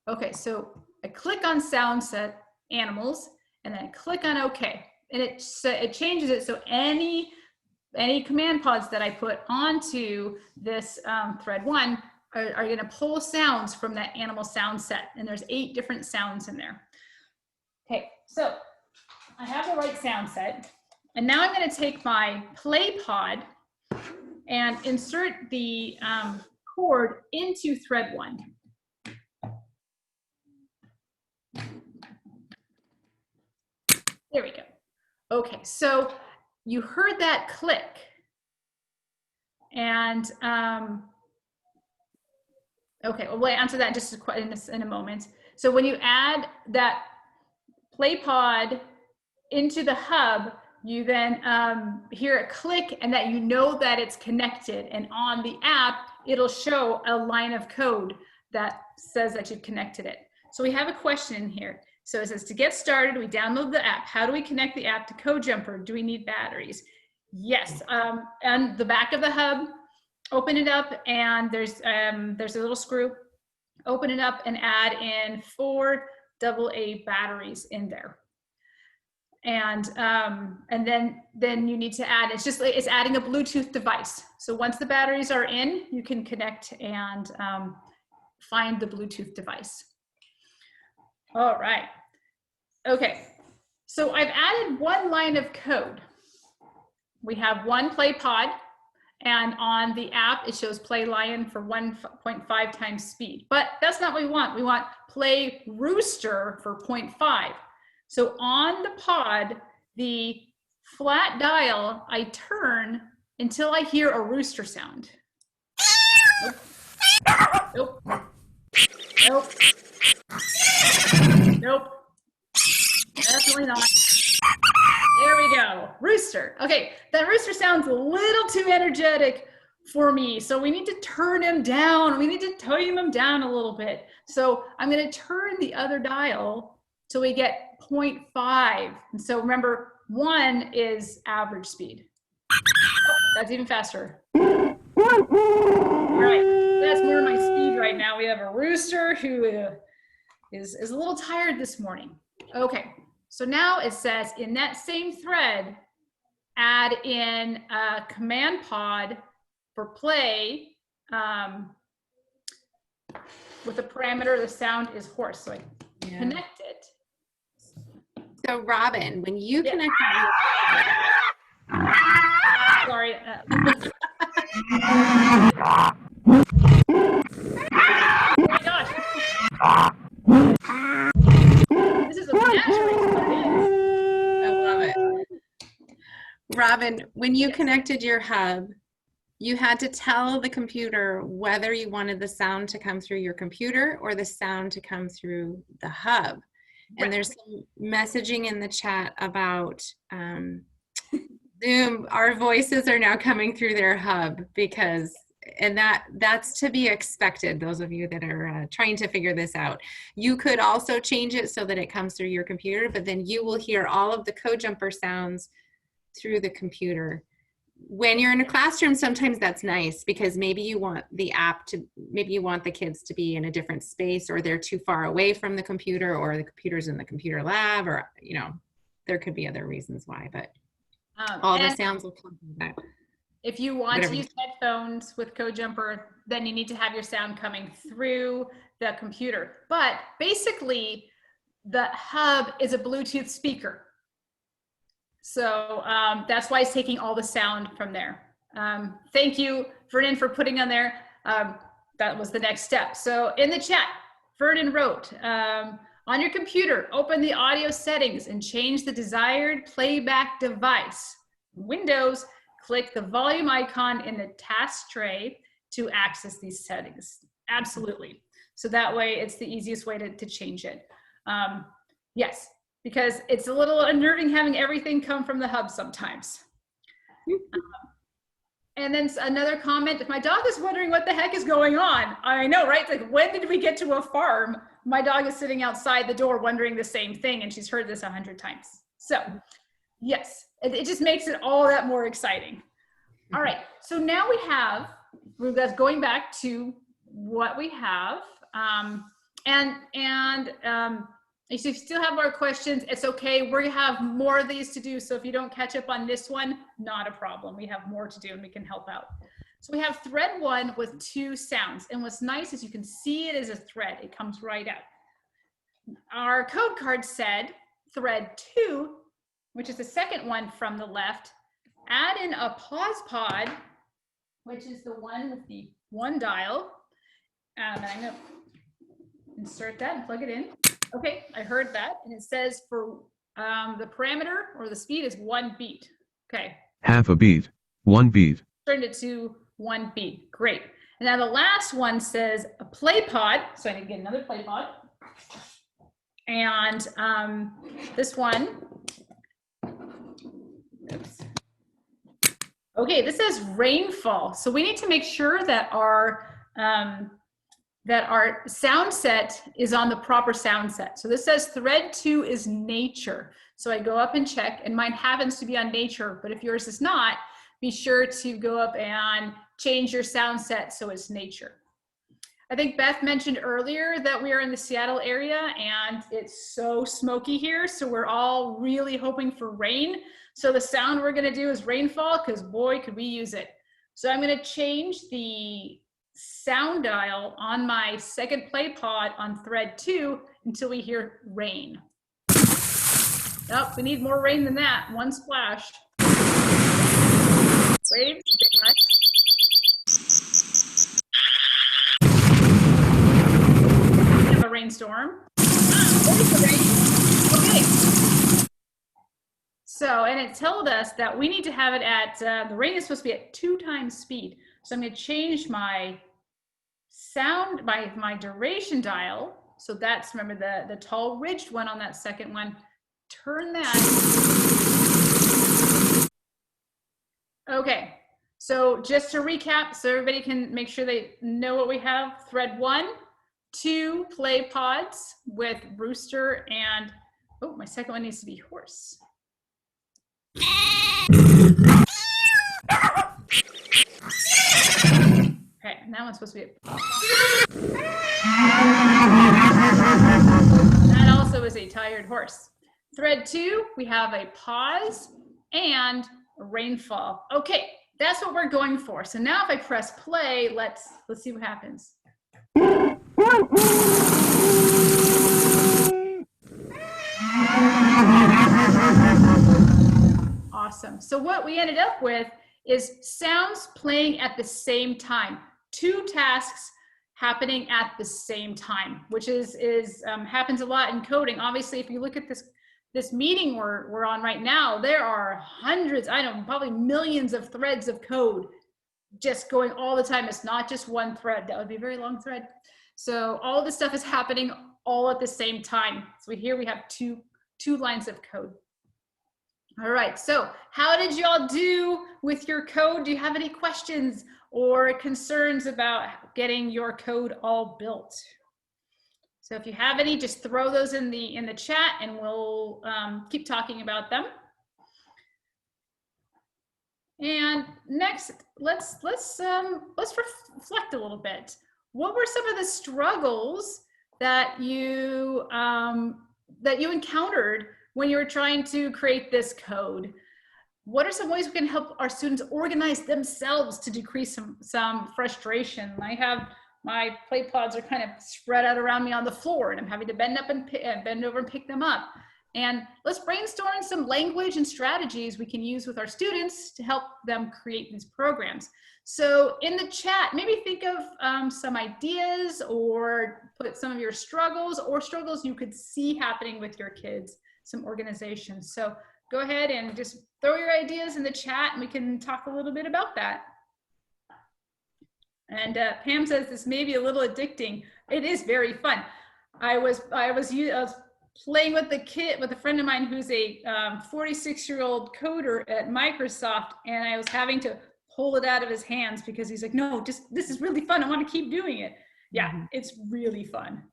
Okay, so I click on sound set animals and then I click on OK. And it changes it so any command pods that I put onto this thread 1 are going to pull sounds from that animal sound set. And there's 8 different sounds in there. Okay, so I have the right sound set. And now I'm going to take my play pod and insert the cord into thread 1. There we go. Okay, so you heard that click. And, okay, we'll answer that just in a moment. So when you add that play pod into the hub, you then hear a click and that you know that it's connected. And on the app, it'll show a line of code that says that you've connected it. So we have a question in here. So it says, to get started, we download the app. How do we connect the app to CodeJumper? Do we need batteries? Yes, and the back of the hub, open it up and there's a little screw. Open it up and add in 4 AA batteries in there. And then you need to add, it's adding a Bluetooth device. So once the batteries are in, you can connect and find the Bluetooth device. All right. Okay. So I've added 1 line of code. We have 1 play pod, and on the app, it shows play lion for 1.5 times speed. But that's not what we want. We want play rooster for 0.5. So on the pod, the flat dial, I turn until I hear a rooster sound. Nope. Nope. Nope. Nope. Definitely not. There we go. Rooster. Okay, that rooster sounds a little too energetic for me. So we need to turn him down. We need to tone him down a little bit. So I'm going to turn the other dial till we get 0.5. And so remember, 1 is average speed. Oh, that's even faster. All right, that's more my speed right now. We have a rooster who is a little tired this morning. Okay, so now it says in that same thread, add in a command pod for play with a parameter, the sound is horse. So I connect it. So Robin, when you connect sorry. Oh my gosh. This is a I love it. Robin, when you connected your hub, you had to tell the computer whether you wanted the sound to come through your computer or the sound to come through the hub. And there's some messaging in the chat about Zoom. Our voices are now coming through their hub because, and that's to be expected. Those of you that are trying to figure this out, you could also change it so that it comes through your computer, but then you will hear all of the Code Jumper sounds through the computer. When you're in a classroom, sometimes that's nice because maybe you want the app to, maybe you want the kids to be in a different space, or they're too far away from the computer, or the computer's in the computer lab, or, you know, there could be other reasons why, but all the sounds will come from that. If you want to use headphones with Code Jumper, then you need to have your sound coming through the computer. But basically, the hub is a Bluetooth speaker. So that's why it's taking all the sound from there. Thank you, Vernon, for putting on there. That was the next step. So in the chat, Vernon wrote, on your computer, open the audio settings and change the desired playback device. Windows, click the volume icon in the task tray to access these settings. Absolutely. So that way it's the easiest way to change it. Yes. Because it's a little unnerving having everything come from the hub sometimes. And then another comment, my dog is wondering what the heck is going on. I know, right? Like, when did we get to a farm? My dog is sitting outside the door wondering the same thing, and she's heard this 100 times. So yes, it just makes it all that more exciting. All right, so now we're just going back to what we have. If you still have more questions, it's okay. We're gonna have more of these to do. So if you don't catch up on this one, not a problem. We have more to do and we can help out. So we have thread 1 with 2 sounds. And what's nice is you can see it as a thread. It comes right out. Our code card said thread 2, which is the second one from the left, add in a pause pod, which is the one with the 1 dial. And I'm gonna insert that and plug it in. Okay, I heard that, and it says for the parameter or the speed is 1 beat. Okay. Half a beat, 1 beat. Turned it to 1 beat. Great. And now the last one says a play pod. So I need to get another play pod. And this one. Oops. Okay, this says rainfall. So we need to make sure that our sound set is on the proper sound set. So this says thread 2 is nature. So I go up and check, and mine happens to be on nature, but if yours is not, be sure to go up and change your sound set so it's nature. I think Beth mentioned earlier that we are in the Seattle area and it's so smoky here. So we're all really hoping for rain. So the sound we're gonna do is rainfall, because boy, could we use it. So I'm gonna change the sound dial on my second play pod on thread 2 until we hear rain. Oh, we need more rain than that. 1 splash. Waves. We have a rainstorm. There's the rain. Okay. So, and it told us that we need to have it at, the rain is supposed to be at 2 times speed. So I'm going to change my sound, my duration dial. So that's, remember the tall ridged one on that second one. Turn that. Okay. So just to recap, so everybody can make sure they know what we have. Thread 1, 2 play pods with rooster and, oh, my second one needs to be horse. Okay, and that one's supposed to be that also is a tired horse. Thread 2, we have a pause and a rainfall. Okay, that's what we're going for. So now if I press play, let's see what happens. Awesome. So what we ended up with is sounds playing at the same time. 2 tasks happening at the same time, which happens a lot in coding. Obviously, if you look at this meeting we're on right now, there are hundreds, I don't know, probably millions of threads of code just going all the time. It's not just one thread. That would be a very long thread. So all this stuff is happening all at the same time. So here we have two lines of code. All right, so how did y'all do with your code? Do you have any questions or concerns about getting your code all built? So if you have any, just throw those in the chat and we'll keep talking about them. And next, let's reflect a little bit. What were some of the struggles that you encountered when you were trying to create this code? What are some ways we can help our students organize themselves to decrease some frustration? I have my play pods are kind of spread out around me on the floor, and I'm having to bend over and pick them up. And let's brainstorm some language and strategies we can use with our students to help them create these programs. So in the chat, maybe think of some ideas or put some of your struggles or struggles you could see happening with your kids, some organization. So go ahead and just throw your ideas in the chat and we can talk a little bit about that. And Pam says this may be a little addicting. It is very fun. I was playing with a friend of mine who's a 46-year-old coder at Microsoft, and I was having to pull it out of his hands because he's like, no, this is really fun. I want to keep doing it. Yeah, it's really fun.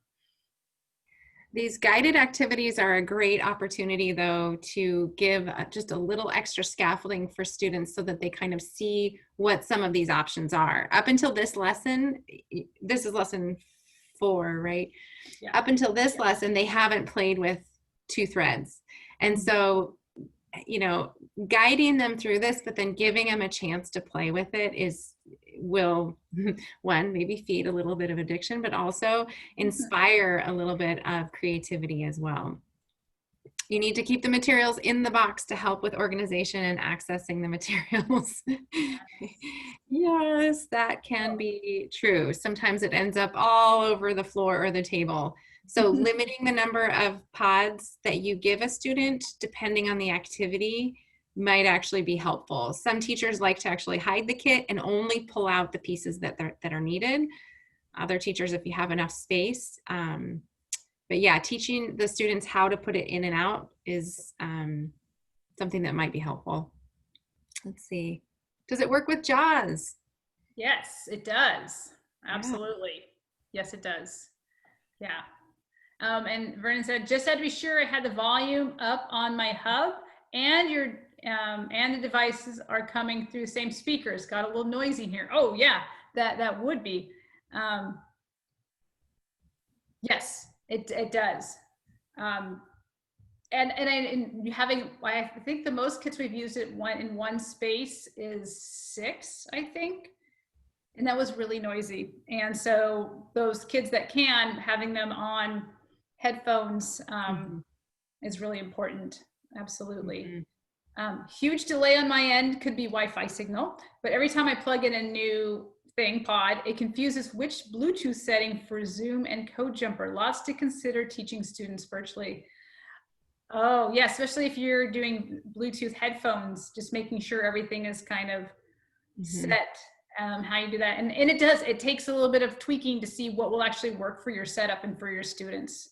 These guided activities are a great opportunity, though, to give just a little extra scaffolding for students so that they kind of see what some of these options are. Up until this lesson, this is lesson 4, right? Yeah. Up until this lesson, they haven't played with 2 threads. And so, you know, guiding them through this, but then giving them a chance to play with it will one, maybe feed a little bit of addiction, but also inspire a little bit of creativity as well. You need to keep the materials in the box to help with organization and accessing the materials. Yes, that can be true. Sometimes it ends up all over the floor or the table. So limiting the number of pods that you give a student, depending on the activity, might actually be helpful. Some teachers like to actually hide the kit and only pull out the pieces that are needed. Other teachers, if you have enough space. But yeah, teaching the students how to put it in and out is something that might be helpful. Let's see. Does it work with JAWS? Yes, it does. Absolutely. Yeah. Yes, it does. Yeah. And Vernon said, just had to be sure I had the volume up on my hub and and the devices are coming through the same speakers. Got a little noisy here. Oh yeah, that would be. Yes, it does. And having, I think the most kits we've used in one space is 6, I think. And that was really noisy. And so those kids that can, having them on headphones is really important. Absolutely. Huge delay on my end could be Wi-Fi signal, but every time I plug in a new pod, it confuses which Bluetooth setting for Zoom and CodeJumper. Lots to consider teaching students virtually. Oh yeah, especially if you're doing Bluetooth headphones, just making sure everything is kind of set, how you do that. And it takes a little bit of tweaking to see what will actually work for your setup and for your students.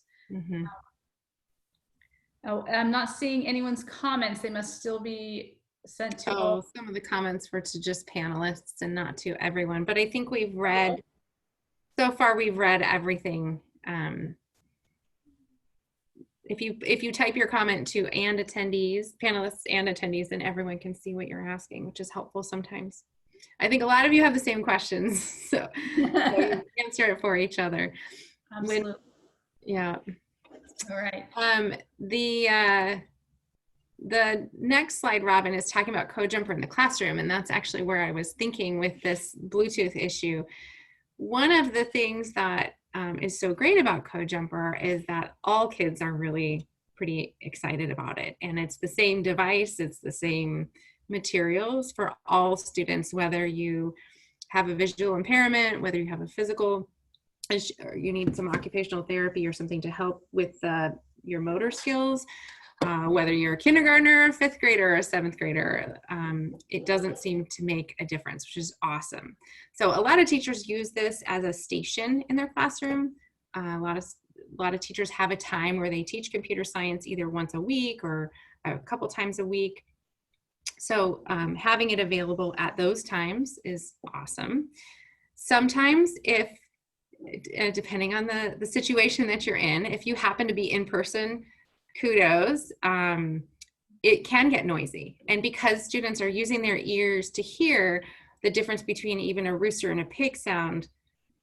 Oh, I'm not seeing anyone's comments. They must still be sent to all. Some of the comments were to just panelists and not to everyone, but I think we've read, so far we've read everything. If you type your comment to and attendees, panelists and attendees, then everyone can see what you're asking, which is helpful sometimes. I think a lot of you have the same questions, so you answer it for each other. Absolutely. Yeah. All right. The next slide, Robin, is talking about CodeJumper in the classroom, and that's actually where I was thinking with this Bluetooth issue. One of the things that is so great about CodeJumper is that all kids are really pretty excited about it, and it's the same device, it's the same materials for all students, whether you have a visual impairment, whether you have a physical issue, or you need some occupational therapy or something to help with your motor skills. Whether you're a kindergartner, 5th grader, or a 7th grader, it doesn't seem to make a difference, which is awesome. So a lot of teachers use this as a station in their classroom. A lot of a lot of teachers have a time where they teach computer science either once a week or a couple times a week. So having it available at those times is awesome. Sometimes if, depending on the situation that you're in, if you happen to be in person, kudos, it can get noisy. And because students are using their ears to hear the difference between even a rooster and a pig sound,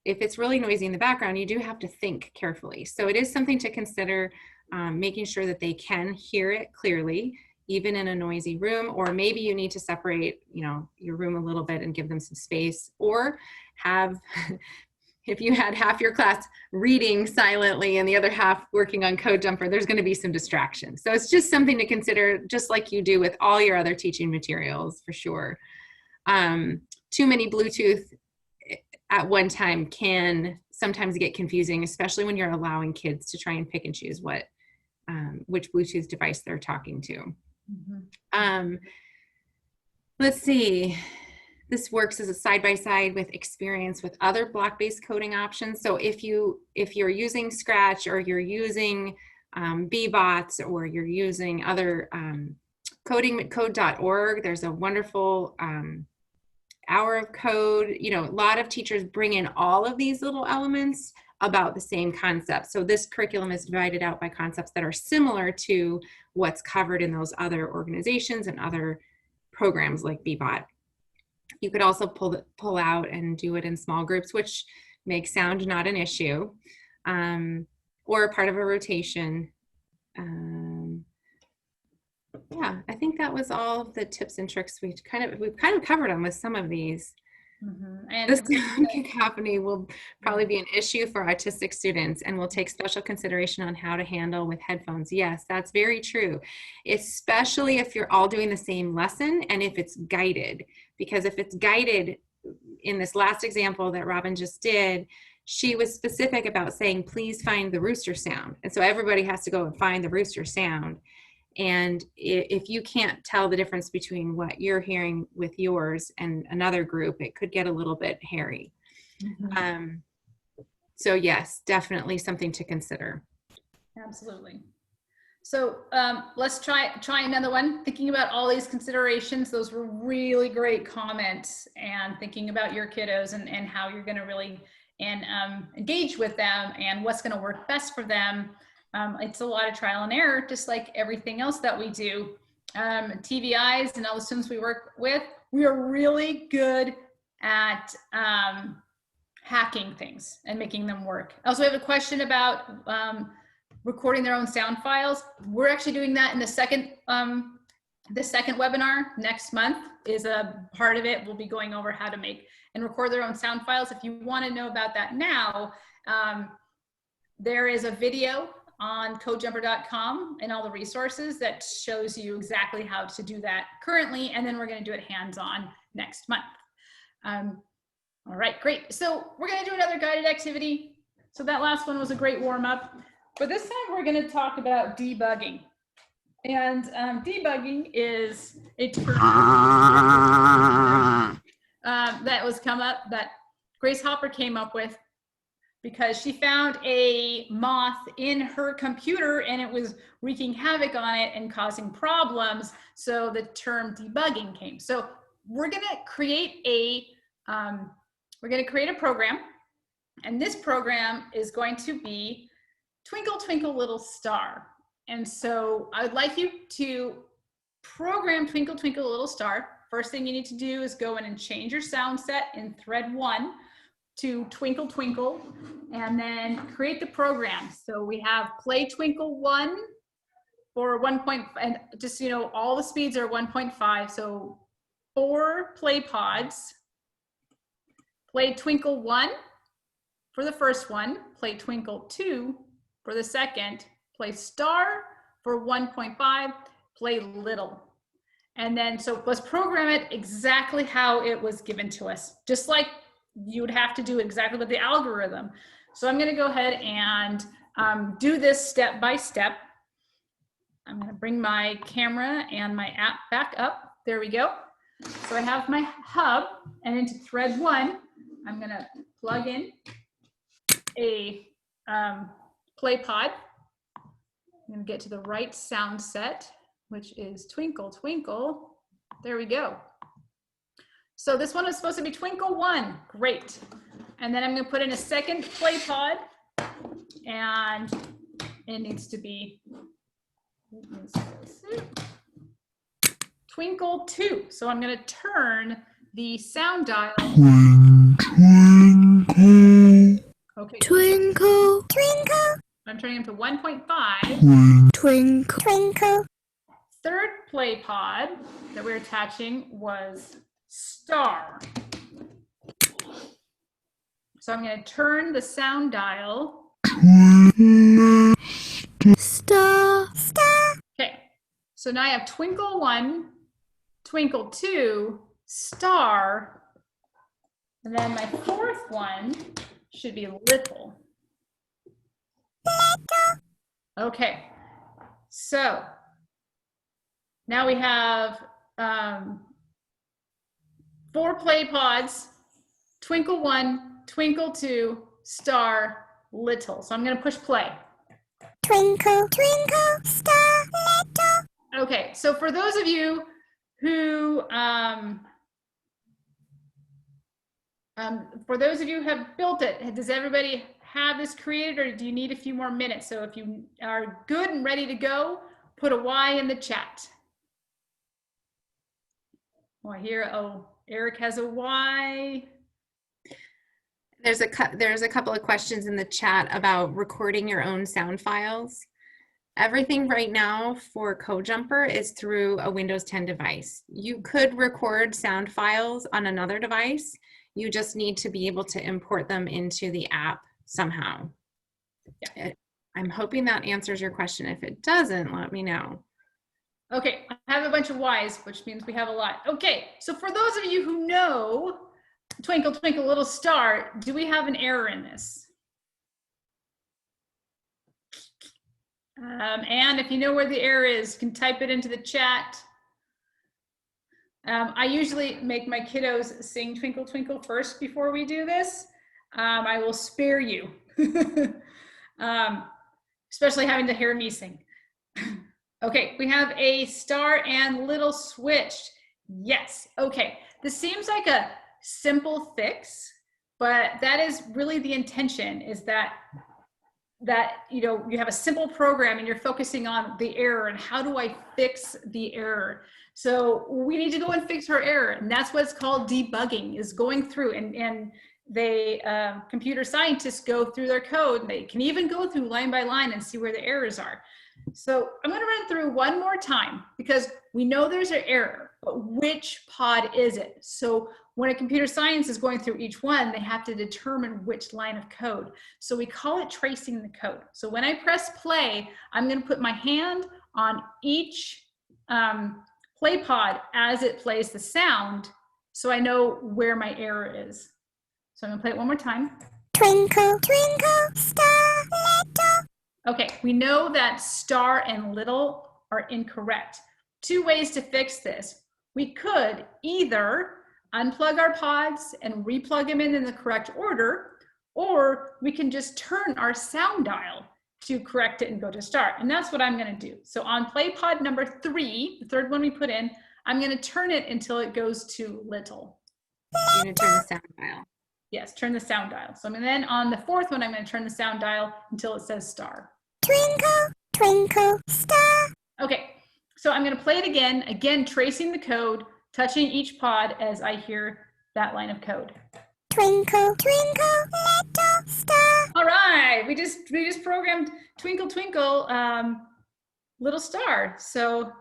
if it's really noisy in the background, you do have to think carefully. So it is something to consider, making sure that they can hear it clearly, even in a noisy room, or maybe you need to separate, you know, your room a little bit and give them some space, or have, if you had half your class reading silently and the other half working on Code Jumper, there's going to be some distractions. So it's just something to consider, just like you do with all your other teaching materials, for sure. Too many Bluetooth at one time can sometimes get confusing, especially when you're allowing kids to try and pick and choose which Bluetooth device they're talking to. Mm-hmm. Let's see. This works as a side-by-side with experience with other block-based coding options. So if you're using Scratch, or you're using BBots, or you're using other code.org, there's a wonderful hour of code. You know, a lot of teachers bring in all of these little elements about the same concept. So this curriculum is divided out by concepts that are similar to what's covered in those other organizations and other programs like BBot. You could also pull out and do it in small groups, which makes sound not an issue, or part of a rotation. Yeah, I think that was all of the tips and tricks. We've kind of covered them with some of these. Mm-hmm. And this cacophony will probably be an issue for autistic students, and will take special consideration on how to handle with headphones. Yes, that's very true, especially if you're all doing the same lesson and if it's guided. Because if it's guided, in this last example that Robin just did, she was specific about saying, please find the rooster sound. And so everybody has to go and find the rooster sound. And if you can't tell the difference between what you're hearing with yours and another group, it could get a little bit hairy. Mm-hmm. So yes, definitely something to consider. Absolutely. So let's try another one. Thinking about all these considerations, those were really great comments, and thinking about your kiddos and how you're going to really engage with them and what's going to work best for them. It's a lot of trial and error, just like everything else that we do. TVIs and all the students we work with, we are really good at hacking things and making them work. Also, we have a question about recording their own sound files. We're actually doing that in the second webinar next month. Is a part of it. We'll be going over how to make and record their own sound files. If you want to know about that now, there is a video on codejumper.com and all the resources that shows you exactly how to do that currently, and then we're going to do it hands-on next month. All right, great. So we're going to do another guided activity. So that last one was a great warm-up, but this time we're going to talk about debugging. And debugging is a term that Grace Hopper came up with, because she found a moth in her computer and it was wreaking havoc on it and causing problems. So the term debugging came. So we're going to create a program, and this program is going to be Twinkle Twinkle Little Star. And so I would like you to program Twinkle Twinkle Little Star. First thing you need to do is go in and change your sound set in thread 1 to Twinkle Twinkle, and then create the program. So we have play Twinkle 1 for 1. And just, you know, all the speeds are 1.5. So 4 play pods. Play Twinkle 1 for the first one. Play Twinkle 2 for the second. Play Star for 1.5. Play Little. And then, so let's program it exactly how it was given to us, just like you would have to do exactly with the algorithm. So I'm going to go ahead and do this step by step. I'm going to bring my camera and my app back up. There we go. So I have my hub, and into thread 1, I'm going to plug in a play pod. I'm going to get to the right sound set, which is Twinkle, Twinkle. There we go. So this one is supposed to be Twinkle 1. Great. And then I'm going to put in a second play pod, and it needs to be Twinkle 2. So I'm going to turn the sound dial. Okay. Twinkle, twinkle, I'm turning it to 1.5. twinkle, twinkle. Third play pod that we're attaching was star. So I'm going to turn the sound dial. Star, star. Okay. So now I have Twinkle 1, Twinkle 2, star, and then my fourth one should be little. Okay. So now we have 4 play pods, Twinkle 1, Twinkle 2, star, little. So I'm going to push play. Twinkle, twinkle, star, little. Okay, so for those of you who have built it, does everybody have this created, or do you need a few more minutes? So if you are good and ready to go, put a Y in the chat. Oh, I hear, oh, Eric has a Y. There's a couple of questions in the chat about recording your own sound files. Everything right now for CodeJumper is through a Windows 10 device. You could record sound files on another device. You just need to be able to import them into the app somehow. Yeah. I'm hoping that answers your question. If it doesn't, let me know. Okay, I have a bunch of Y's, which means we have a lot. Okay, so for those of you who know Twinkle, Twinkle, Little Star, do we have an error in this? And if you know where the error is, you can type it into the chat. I usually make my kiddos sing Twinkle, Twinkle first before we do this. I will spare you, especially having to hear me sing. Okay, we have a star and little switched. Yes, okay. This seems like a simple fix, but that is really the intention, is that you know, you have a simple program and you're focusing on the error and how do I fix the error. So we need to go and fix our error, and that's what's called debugging, is going through, and they computer scientists go through their code. They can even go through line by line and see where the errors are. So I'm going to run through one more time, because we know there's an error, but which pod is it? So when a computer science is going through each one, they have to determine which line of code. So we call it tracing the code. So when I press play, I'm going to put my hand on each play pod as it plays the sound, so I know where my error is. So I'm going to play it one more time. Twinkle, twinkle, star, little. Okay, we know that star and little are incorrect. 2 ways to fix this. We could either unplug our pods and replug them in the correct order, or we can just turn our sound dial to correct it and go to star. And that's what I'm going to do. So on play pod number 3, the third one we put in, I'm going to turn it until it goes to little. You're going to turn the sound dial. Yes, turn the sound dial. So then on the fourth one, I'm going to turn the sound dial until it says star. Twinkle, twinkle, star. Okay, so I'm going to play it again, tracing the code, touching each pod as I hear that line of code. Twinkle, twinkle, little star. All right, we just programmed Twinkle, Twinkle, Little Star. So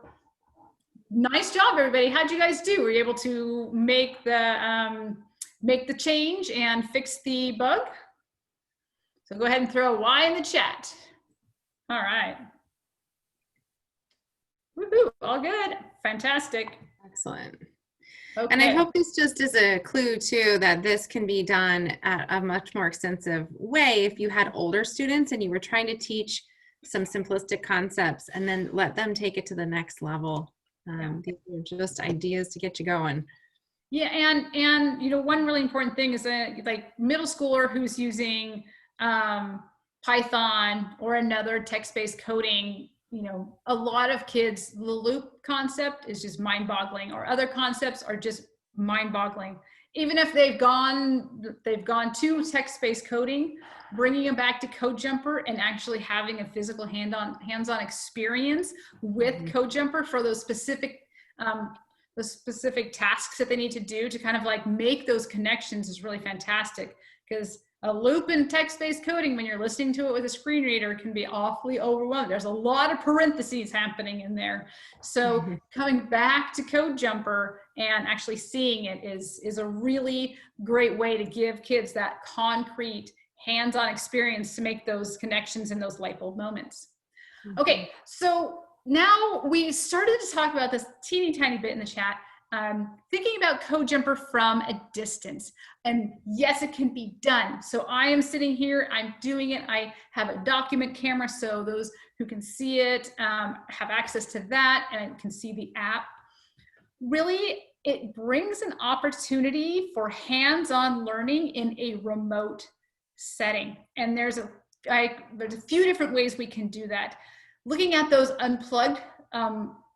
nice job, everybody. How'd you guys do? Were you able to make the change and fix the bug? So go ahead and throw a Y in the chat. All right. Woohoo, all good. Fantastic. Excellent. Okay. And I hope this just is a clue too, that this can be done at a much more extensive way if you had older students and you were trying to teach some simplistic concepts and then let them take it to the next level. These are just ideas to get you going. Yeah, and you know, one really important thing is like middle schooler who's using Python or another text-based coding, you know, a lot of kids, the loop concept is just mind-boggling, or other concepts are just mind-boggling. Even if they've gone to text-based coding, bringing them back to CodeJumper and actually having a physical hands-on experience with CodeJumper for those specific tasks that they need to do to kind of like make those connections is really fantastic. Because a loop in text-based coding, when you're listening to it with a screen reader, can be awfully overwhelming. There's a lot of parentheses happening in there. So coming back to CodeJumper and actually seeing it is a really great way to give kids that concrete hands-on experience to make those connections in those light bulb moments. Okay, so now we started to talk about this teeny tiny bit in the chat, thinking about CodeJumper from a distance. And yes, it can be done. So I am sitting here, I'm doing it. I have a document camera, so those who can see it have access to that and can see the app. Really, it brings an opportunity for hands-on learning in a remote setting. And there's a few different ways we can do that. Looking at those unplugged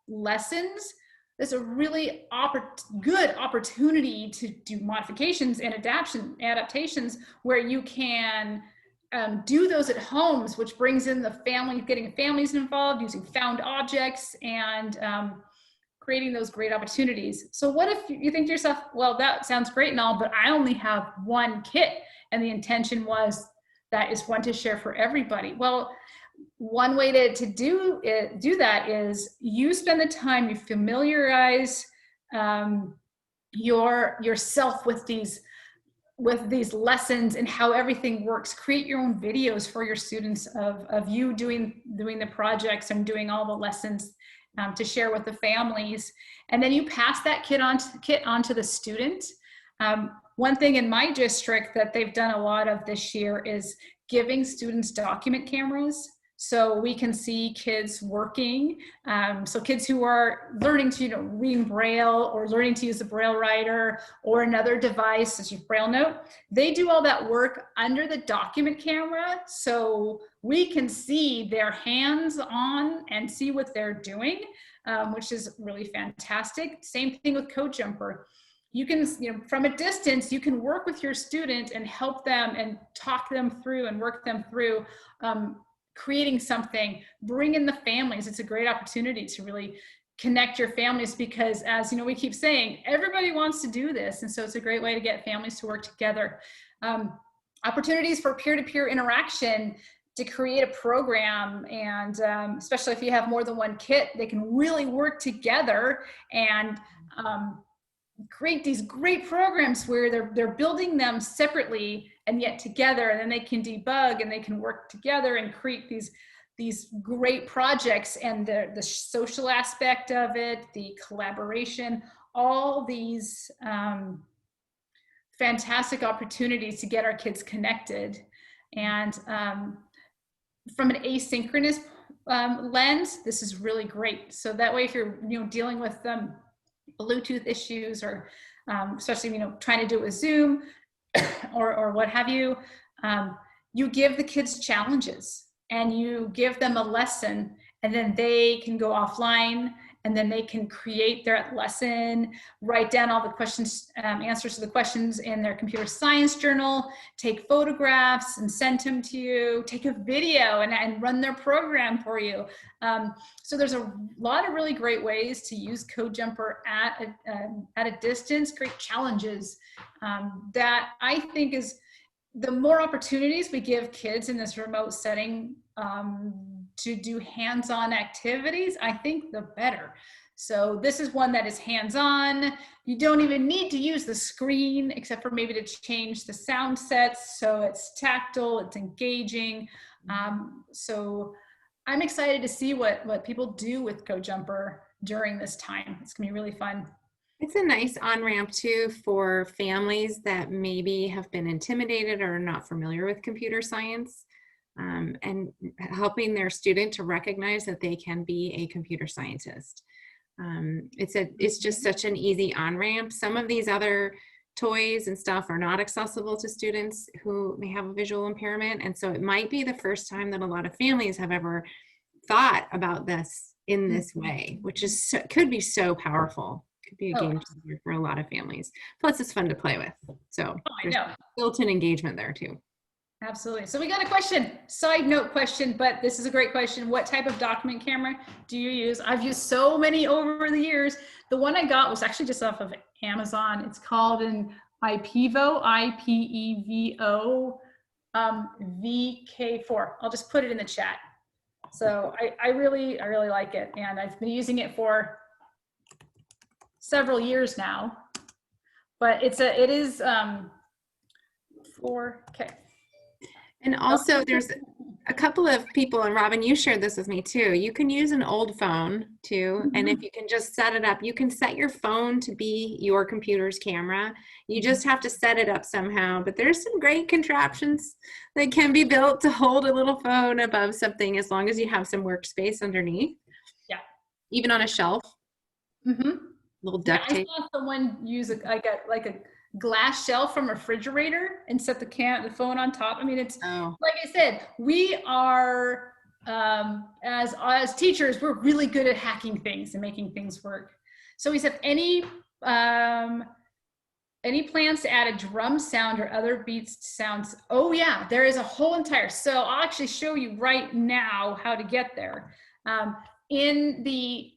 lessons, there's a really good opportunity to do modifications and adaptations where you can do those at homes, which brings in the family, getting families involved, using found objects, and creating those great opportunities. So what if you think to yourself, well, that sounds great and all, but I only have one kit, and the intention was that is one to share for everybody. Well, one way to do that is you spend the time, you familiarize yourself with these lessons and how everything works. Create your own videos for your students of you doing the projects and doing all the lessons to share with the families. And then you pass that kit on to the student. One thing in my district that they've done a lot of this year is giving students document cameras, so we can see kids working. So kids who are learning to read Braille or learning to use a Braille writer or another device such as Braille Note, they do all that work under the document camera, so we can see their hands on and see what they're doing, which is really fantastic. Same thing with CodeJumper. You can, from a distance, you can work with your student and help them and talk them through and work them through creating something. Bring in the families. It's a great opportunity to really connect your families, because as we keep saying, everybody wants to do this. And so it's a great way to get families to work together. Opportunities for peer-to-peer interaction to create a program, and especially if you have more than one kit, they can really work together and create these great programs where they're building them separately and yet together, and then they can debug and they can work together and create these great projects, and the social aspect of it, the collaboration, all these fantastic opportunities to get our kids connected. And from an asynchronous lens, this is really great. So that way, if you're dealing with Bluetooth issues, or especially trying to do it with Zoom or what have you, you give the kids challenges and you give them a lesson, and then they can go offline and then they can create their lesson, write down all the questions, answers to the questions in their computer science journal, take photographs and send them to you, take a video and run their program for you. So there's a lot of really great ways to use CodeJumper at a distance, create challenges that I think is the more opportunities we give kids in this remote setting to do hands-on activities, I think the better. So this is one that is hands-on. You don't even need to use the screen except for maybe to change the sound sets, so it's tactile, it's engaging. So I'm excited to see what people do with CodeJumper during this time. It's gonna be really fun. It's a nice on-ramp too for families that maybe have been intimidated or not familiar with computer science, and helping their student to recognize that they can be a computer scientist. It's just such an easy on-ramp. Some of these other toys and stuff are not accessible to students who may have a visual impairment. And so it might be the first time that a lot of families have ever thought about this in this way, which is could be so powerful. Could be a game changer for a lot of families. Plus, it's fun to play with. So there's built-in engagement there too. Absolutely. So we got a question, side note question, but this is a great question. What type of document camera do you use? I've used so many over the years. The one I got was actually just off of Amazon. It's called an IPEVO, I-P-E-V-O VK4. I'll just put it in the chat. So I really like it. And I've been using it for several years now, but it is 4K. And also there's a couple of people, and Robin, you shared this with me too. You can use an old phone too. And if you can just set it up, you can set your phone to be your computer's camera. You just have to set it up somehow, but there's some great contraptions that can be built to hold a little phone above something as long as you have some workspace underneath. Yeah. Even on a shelf. Little duct tape. I saw someone use like a glass shelf from a refrigerator and set the phone on top. I mean, it's like I said, we are as teachers, we're really good at hacking things and making things work. So we said any plans to add a drum sound or other beats sounds? Oh yeah, there is a whole entire. So I'll actually show you right now how to get there. In the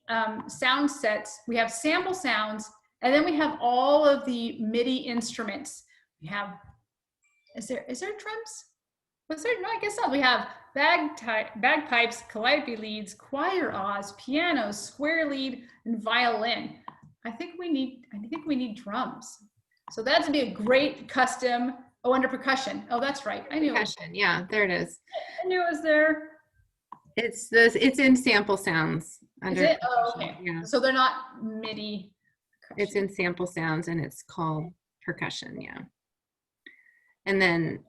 sound sets, we have sample sounds. And then we have all of the MIDI instruments. We have, is there drums? Was there? No, I guess not. We have bagpipes, calliope leads, choir awes, pianos, square lead, and violin. I think we need drums. So that'd be a great custom. Oh, under percussion. Oh, that's right. I knew percussion. Yeah, there it is. I knew it was there. It's in sample sounds. Is it? Oh, okay. Yeah. So they're not MIDI. It's in sample sounds and it's called percussion, yeah. And then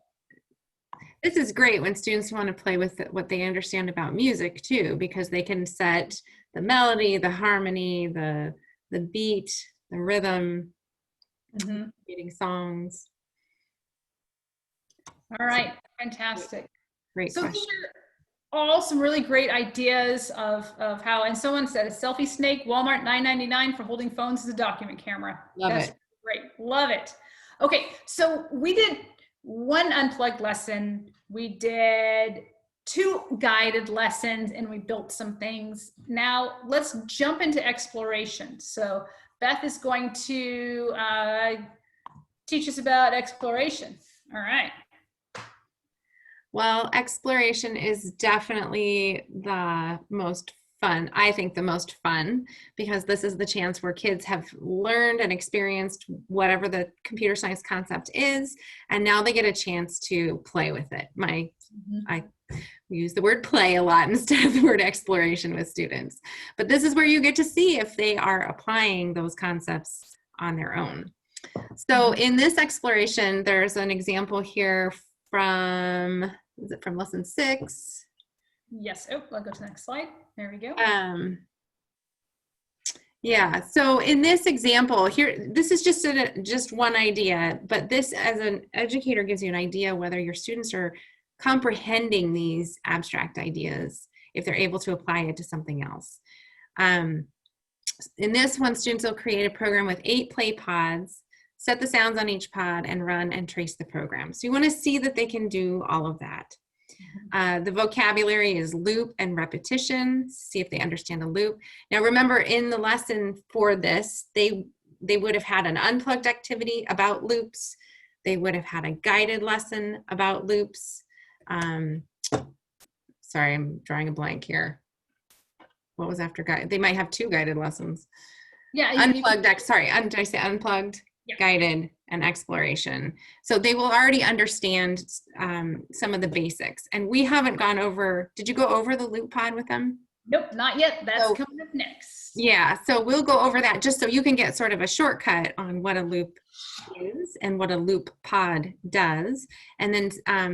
this is great when students want to play with what they understand about music too, because they can set the melody, the harmony, the beat, the rhythm, creating songs. All right, fantastic. Great so question. These are all some really great ideas of how, and someone said a selfie snake, Walmart $9.99 for holding phones as a document camera. That's great, love it. Okay, so we did one unplugged lesson, we did 2 guided lessons, and we built some things. Now let's jump into exploration. So Beth is going to teach us about exploration. All right. Well, exploration is definitely the most fun, I think the most fun, because this is the chance where kids have learned and experienced whatever the computer science concept is, and now they get a chance to play with it. I use the word play a lot instead of the word exploration with students, but this is where you get to see if they are applying those concepts on their own. So in this exploration, there's an example here from, is it from lesson 6? Yes. Oh, I'll go to the next slide. There we go. Yeah. So in this example here, this is just one idea, but this as an educator gives you an idea whether your students are comprehending these abstract ideas, if they're able to apply it to something else. In this one, students will create a program with 8 play pods, set the sounds on each pod, and run and trace the program. So you want to see that they can do all of that. The vocabulary is loop and repetition. See if they understand a loop. Now remember, in the lesson for this, they would have had an unplugged activity about loops. They would have had a guided lesson about loops. Sorry, I'm drawing a blank here. What was after guide? They might have 2 guided lessons. Yeah. Unplugged, sorry, did I say unplugged? Yeah. Guided and exploration. So they will already understand some of the basics. And we haven't gone over, did you go over the loop pod with them? Nope, not yet. That's coming up next. Yeah, so we'll go over that just so you can get sort of a shortcut on what a loop is and what a loop pod does. And then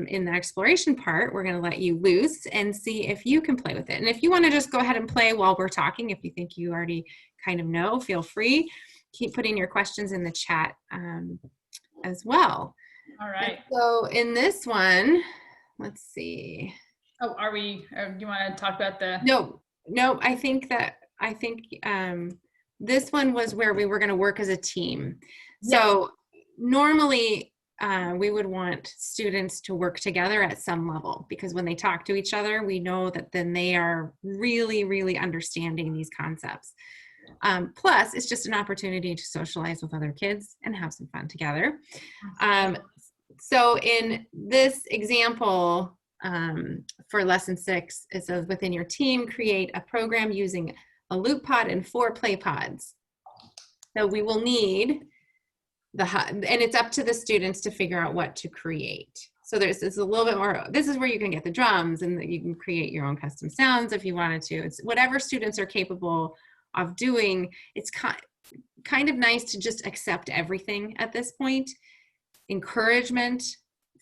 in the exploration part, we're going to let you loose and see if you can play with it. And if you want to just go ahead and play while we're talking, if you think you already kind of know, feel free. Keep putting your questions in the chat as well. All right. So in this one, let's see. Oh, do you want to talk about the? No, I think this one was where we were going to work as a team. So normally we would want students to work together at some level, because when they talk to each other, we know that then they are really, really understanding these concepts. Plus, it's just an opportunity to socialize with other kids and have some fun together. So in this example, for lesson 6, it says within your team, create a program using a loop pod and 4 play pods. So we will need and it's up to the students to figure out what to create. So there's a little bit more, this is where you can get the drums, and you can create your own custom sounds if you wanted to. It's whatever students are capable of doing. It's kind of nice to just accept everything at this point. Encouragement,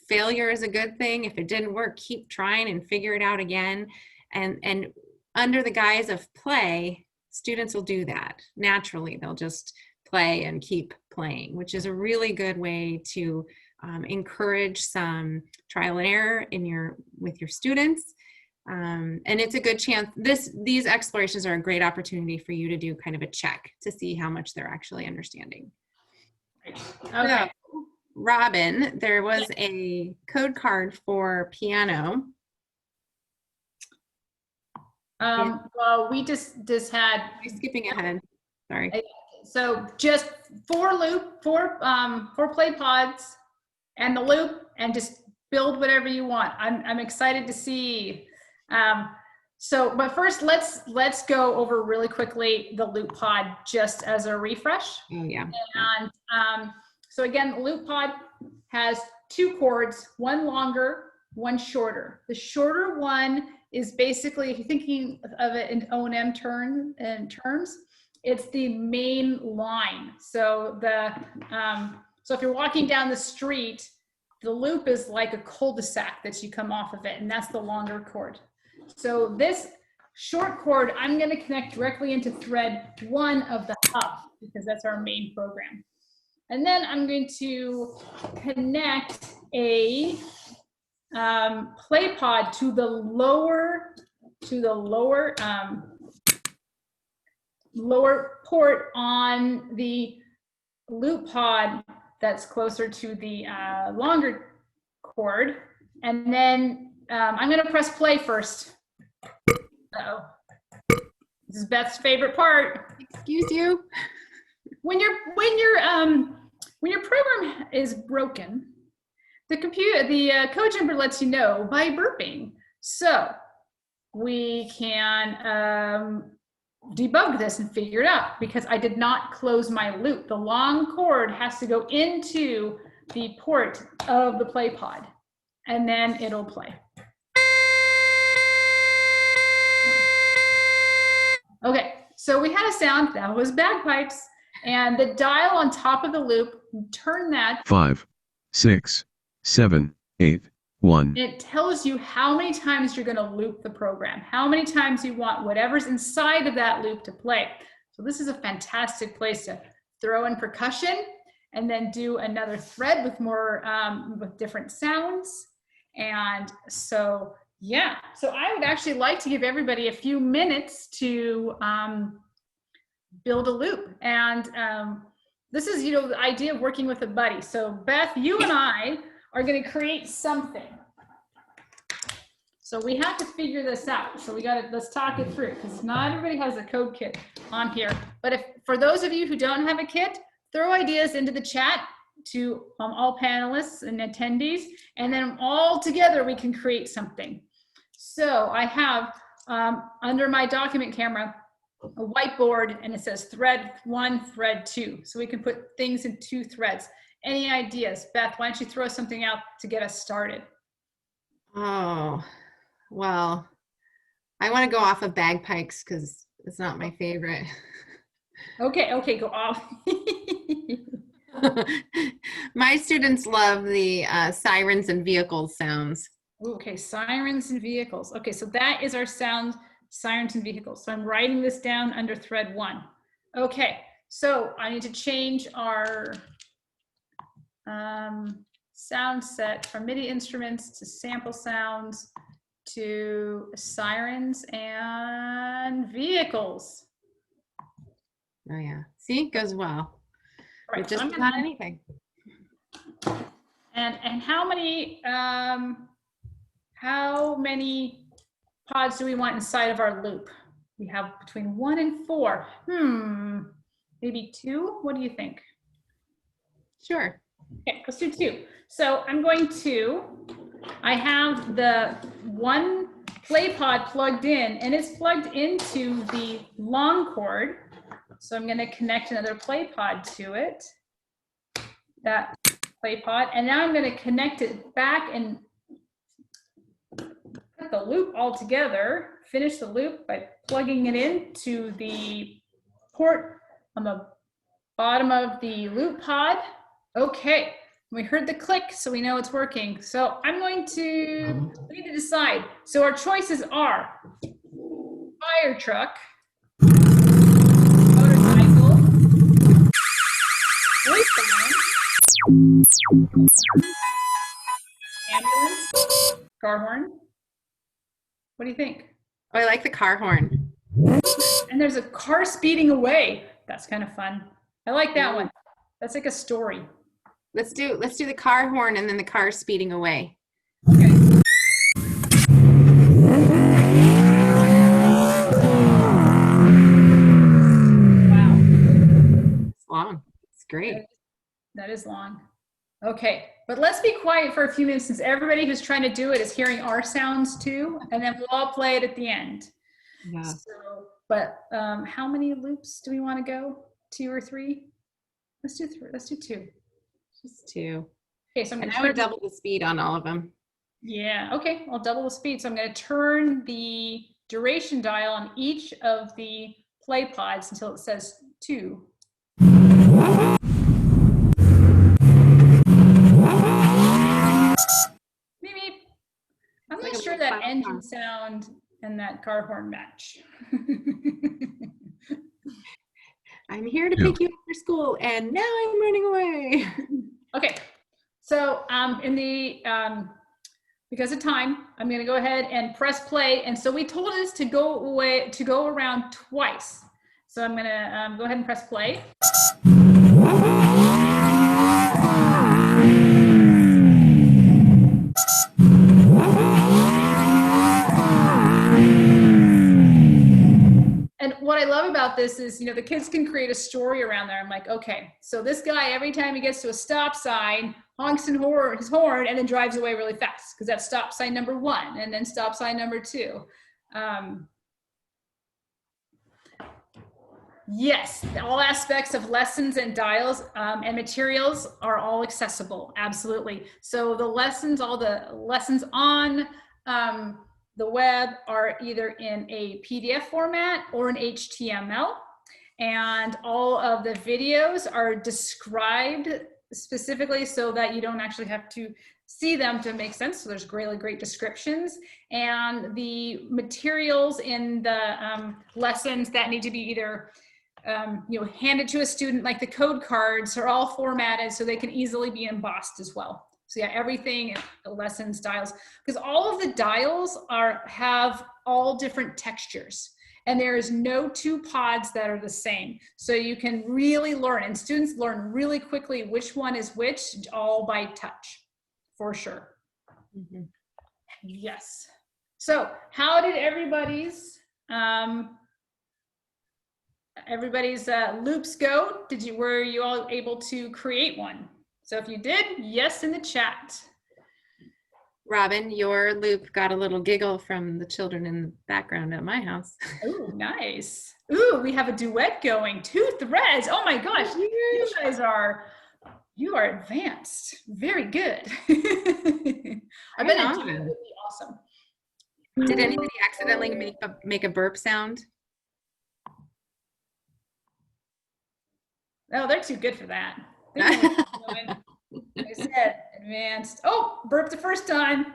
failure is a good thing. If it didn't work, keep trying and figure it out again. And under the guise of play, students will do that naturally. They'll just play and keep playing, which is a really good way to encourage some trial and error with your students. And it's a good chance. These explorations are a great opportunity for you to do kind of a check to see how much they're actually understanding. Okay. So, Robin, there was a code card for piano. Well, we just had. I'm skipping ahead. Sorry. So just 4 play pods and the loop, and just build whatever you want. I'm excited to see. But first let's go over really quickly the loop pod just as a refresh. Oh yeah. And so again, the loop pod has 2 chords, one longer, one shorter. The shorter one is basically, if you're thinking of it in O&M terms, it's the main line. So so if you're walking down the street, the loop is like a cul-de-sac that you come off of it, and that's the longer chord. So this short chord, I'm going to connect directly into thread 1 of the hub, because that's our main program. And then I'm going to connect a play pod to the lower port on the loop pod that's closer to the longer chord. And then I'm going to press play first. Uh-oh. This is Beth's favorite part. Excuse you. When your program is broken, the code jumper lets you know by burping. So we can debug this and figure it out, because I did not close my loop. The long chord has to go into the port of the play pod, and then it'll play. Okay, so we had a sound that was bagpipes, and the dial on top of the loop, turn that 5, 6, 7, 8, 1. It tells you how many times you're going to loop the program, how many times you want whatever's inside of that loop to play. So this is a fantastic place to throw in percussion and then do another thread with more with different sounds. And so yeah, so I would actually like to give everybody a few minutes to build a loop. And this is, the idea of working with a buddy. So Beth, you and I are going to create something. So we have to figure this out. So let's talk it through, because not everybody has a code kit on here. But for those of you who don't have a kit, throw ideas into the chat to all panelists and attendees, and then all together we can create something. So I have under my document camera a whiteboard, and it says thread 1, thread 2. So we can put things in 2 threads. Any ideas? Beth, why don't you throw something out to get us started? Oh, well, I want to go off of bagpipes because it's not my favorite. Okay, go off. My students love the sirens and vehicles sounds. Okay, sirens and vehicles. Okay, so that is our sound, sirens and vehicles. So I'm writing this down under thread 1. Okay, so I need to change our sound set from MIDI instruments to sample sounds to sirens and vehicles. Oh yeah. See, goes well. All right, With so just I'm about gonna, anything. and how many pods do we want inside of our loop? We have between 1 and 4. Maybe 2. What do you think? Sure. Okay, let's do 2. So I have the one play pod plugged in, and it's plugged into the long cord. So I'm going to connect another play pod to it, that play pod, and now I'm going to connect it back and put the loop all together, finish the loop by plugging it into the port on the bottom of the loop pod. Okay, we heard the click, so we know it's working. So we need to decide. So our choices are fire truck, motorcycle, police van, ambulance, car horn. What do you think? Oh, I like the car horn. And there's a car speeding away. That's kind of fun. I like that one. That's like a story. Let's do the car horn and then the car speeding away. Okay. Wow. It's long. It's great. That is long. Okay, but let's be quiet for a few minutes since everybody who's trying to do it is hearing our sounds too, and then we'll all play it at the end. Yeah. So, but how many loops do we want to go? 2 or 3? Let's do 3. Let's do 2. Just 2. Okay, so I'm And gonna I would double the speed on all of them. Yeah, okay, I'll double the speed. So I'm going to turn the duration dial on each of the play pods until it says 2. Maybe, I'm It's like not a sure little that cloud engine car. sound and that car horn match. I'm here to Yeah. pick you up for school, and now I'm running away. Okay, so because of time, I'm going to go ahead and press play. And so we told us to go around twice. So I'm going to go ahead and press play. And what I love about this is, you know, the kids can create a story around there. I'm like, okay, so this guy, every time he gets to a stop sign, honks his horn and then drives away really fast because that's stop sign number 1 and then stop sign number 2. Yes, all aspects of lessons and dials and materials are all accessible, absolutely. So the lessons, all the lessons on the web are either in a PDF format or an HTML, and all of the videos are described specifically so that you don't actually have to see them to make sense. So there's really great descriptions, and the materials in the lessons that need to be either handed to a student, like the code cards, are all formatted so they can easily be embossed as well. So yeah, everything, the lessons, dials, because all of the dials have all different textures, and there is no 2 pods that are the same. So you can really learn, and students learn really quickly which one is which, all by touch, for sure. Mm-hmm. Yes. So how did everybody's loops go? Were you all able to create one? So if you did, yes in the chat. Robin, your loop got a little giggle from the children in the background at my house. Ooh, nice. Ooh, we have a duet going. 2 threads. Oh my gosh, you guys are advanced. Very good. I bet a duet would be awesome. Did anybody accidentally make a burp sound? Oh, they're too good for that. They know what they're doing. I said advanced. Oh, burped the first time.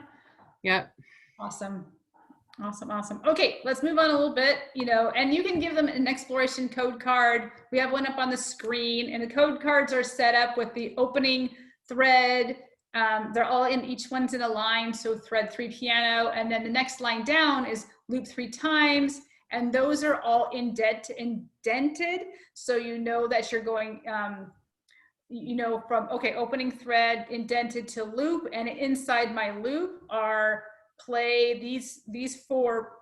Yep. Awesome. Awesome, awesome. Okay, let's move on a little bit, and you can give them an exploration code card. We have one up on the screen, and the code cards are set up with the opening thread. They're all in, each one's in a line, so thread 3 piano, and then the next line down is loop 3 times, and those are all indented, so you know that you're going, you know, from, okay, opening thread, indented to loop, and inside my loop are play, these 4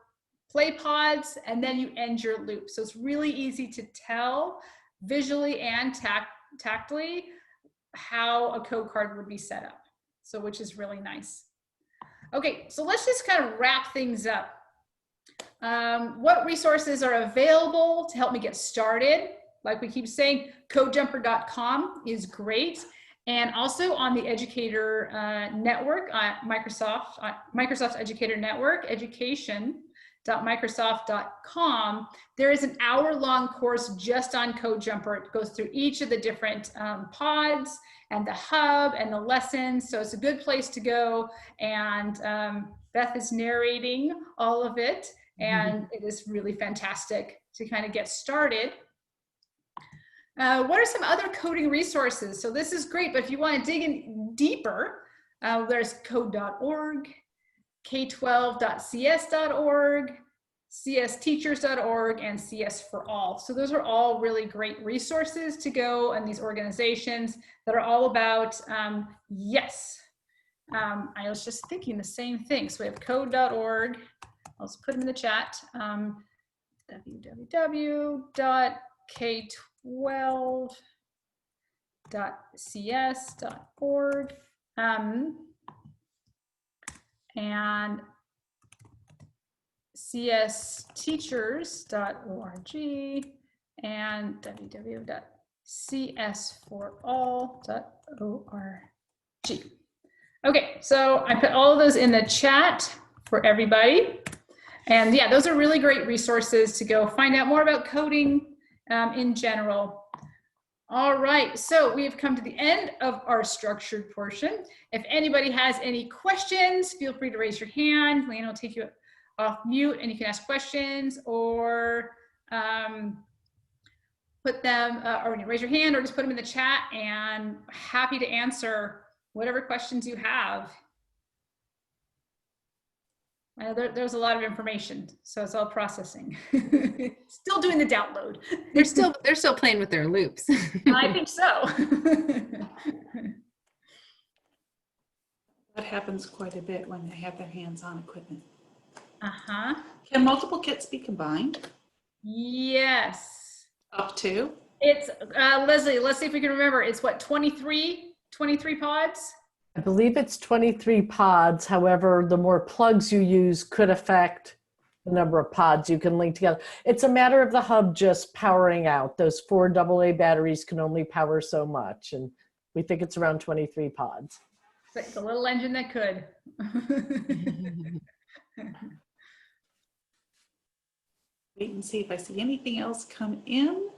play pods, and then you end your loop. So it's really easy to tell visually and tactily how a code card would be set up. So, which is really nice. Okay, so let's just kind of wrap things up. What resources are available to help me get started? Like we keep saying, codejumper.com is great. And also on the Educator Network, Microsoft's Educator Network, education.microsoft.com, there is an hour-long course just on CodeJumper. It goes through each of the different pods and the hub and the lessons. So it's a good place to go. And Beth is narrating all of it. And it is really fantastic to kind of get started. What are some other coding resources? So this is great, but if you want to dig in deeper, there's code.org, k12.cs.org, csteachers.org, and CS for All. So those are all really great resources to go, and these organizations that are all about, yes. I was just thinking the same thing. So we have code.org. I'll just put them in the chat. www.k12.cs.org and csteachers.org and www.csforall.org. Okay, so I put all of those in the chat for everybody. And yeah, those are really great resources to go find out more about coding in general. All right, so we've come to the end of our structured portion. If anybody has any questions, feel free to raise your hand. Leanne will take you off mute and you can ask questions, or put them, or raise your hand or just put them in the chat, and happy to answer whatever questions you have. There's a lot of information, so it's all processing. Still doing the download. They're still playing with their loops. I think so. That happens quite a bit when they have their hands on equipment. Uh-huh. Can multiple kits be combined? Yes. Up to? It's, Leslie, let's see if we can remember. It's what, 23 pods? I believe it's 23 pods. However, the more plugs you use could affect the number of pods you can link together. It's a matter of the hub just powering out. Those 4 AA batteries can only power so much, and we think it's around 23 pods. It's like the little engine that could. Wait and see if I see anything else come in.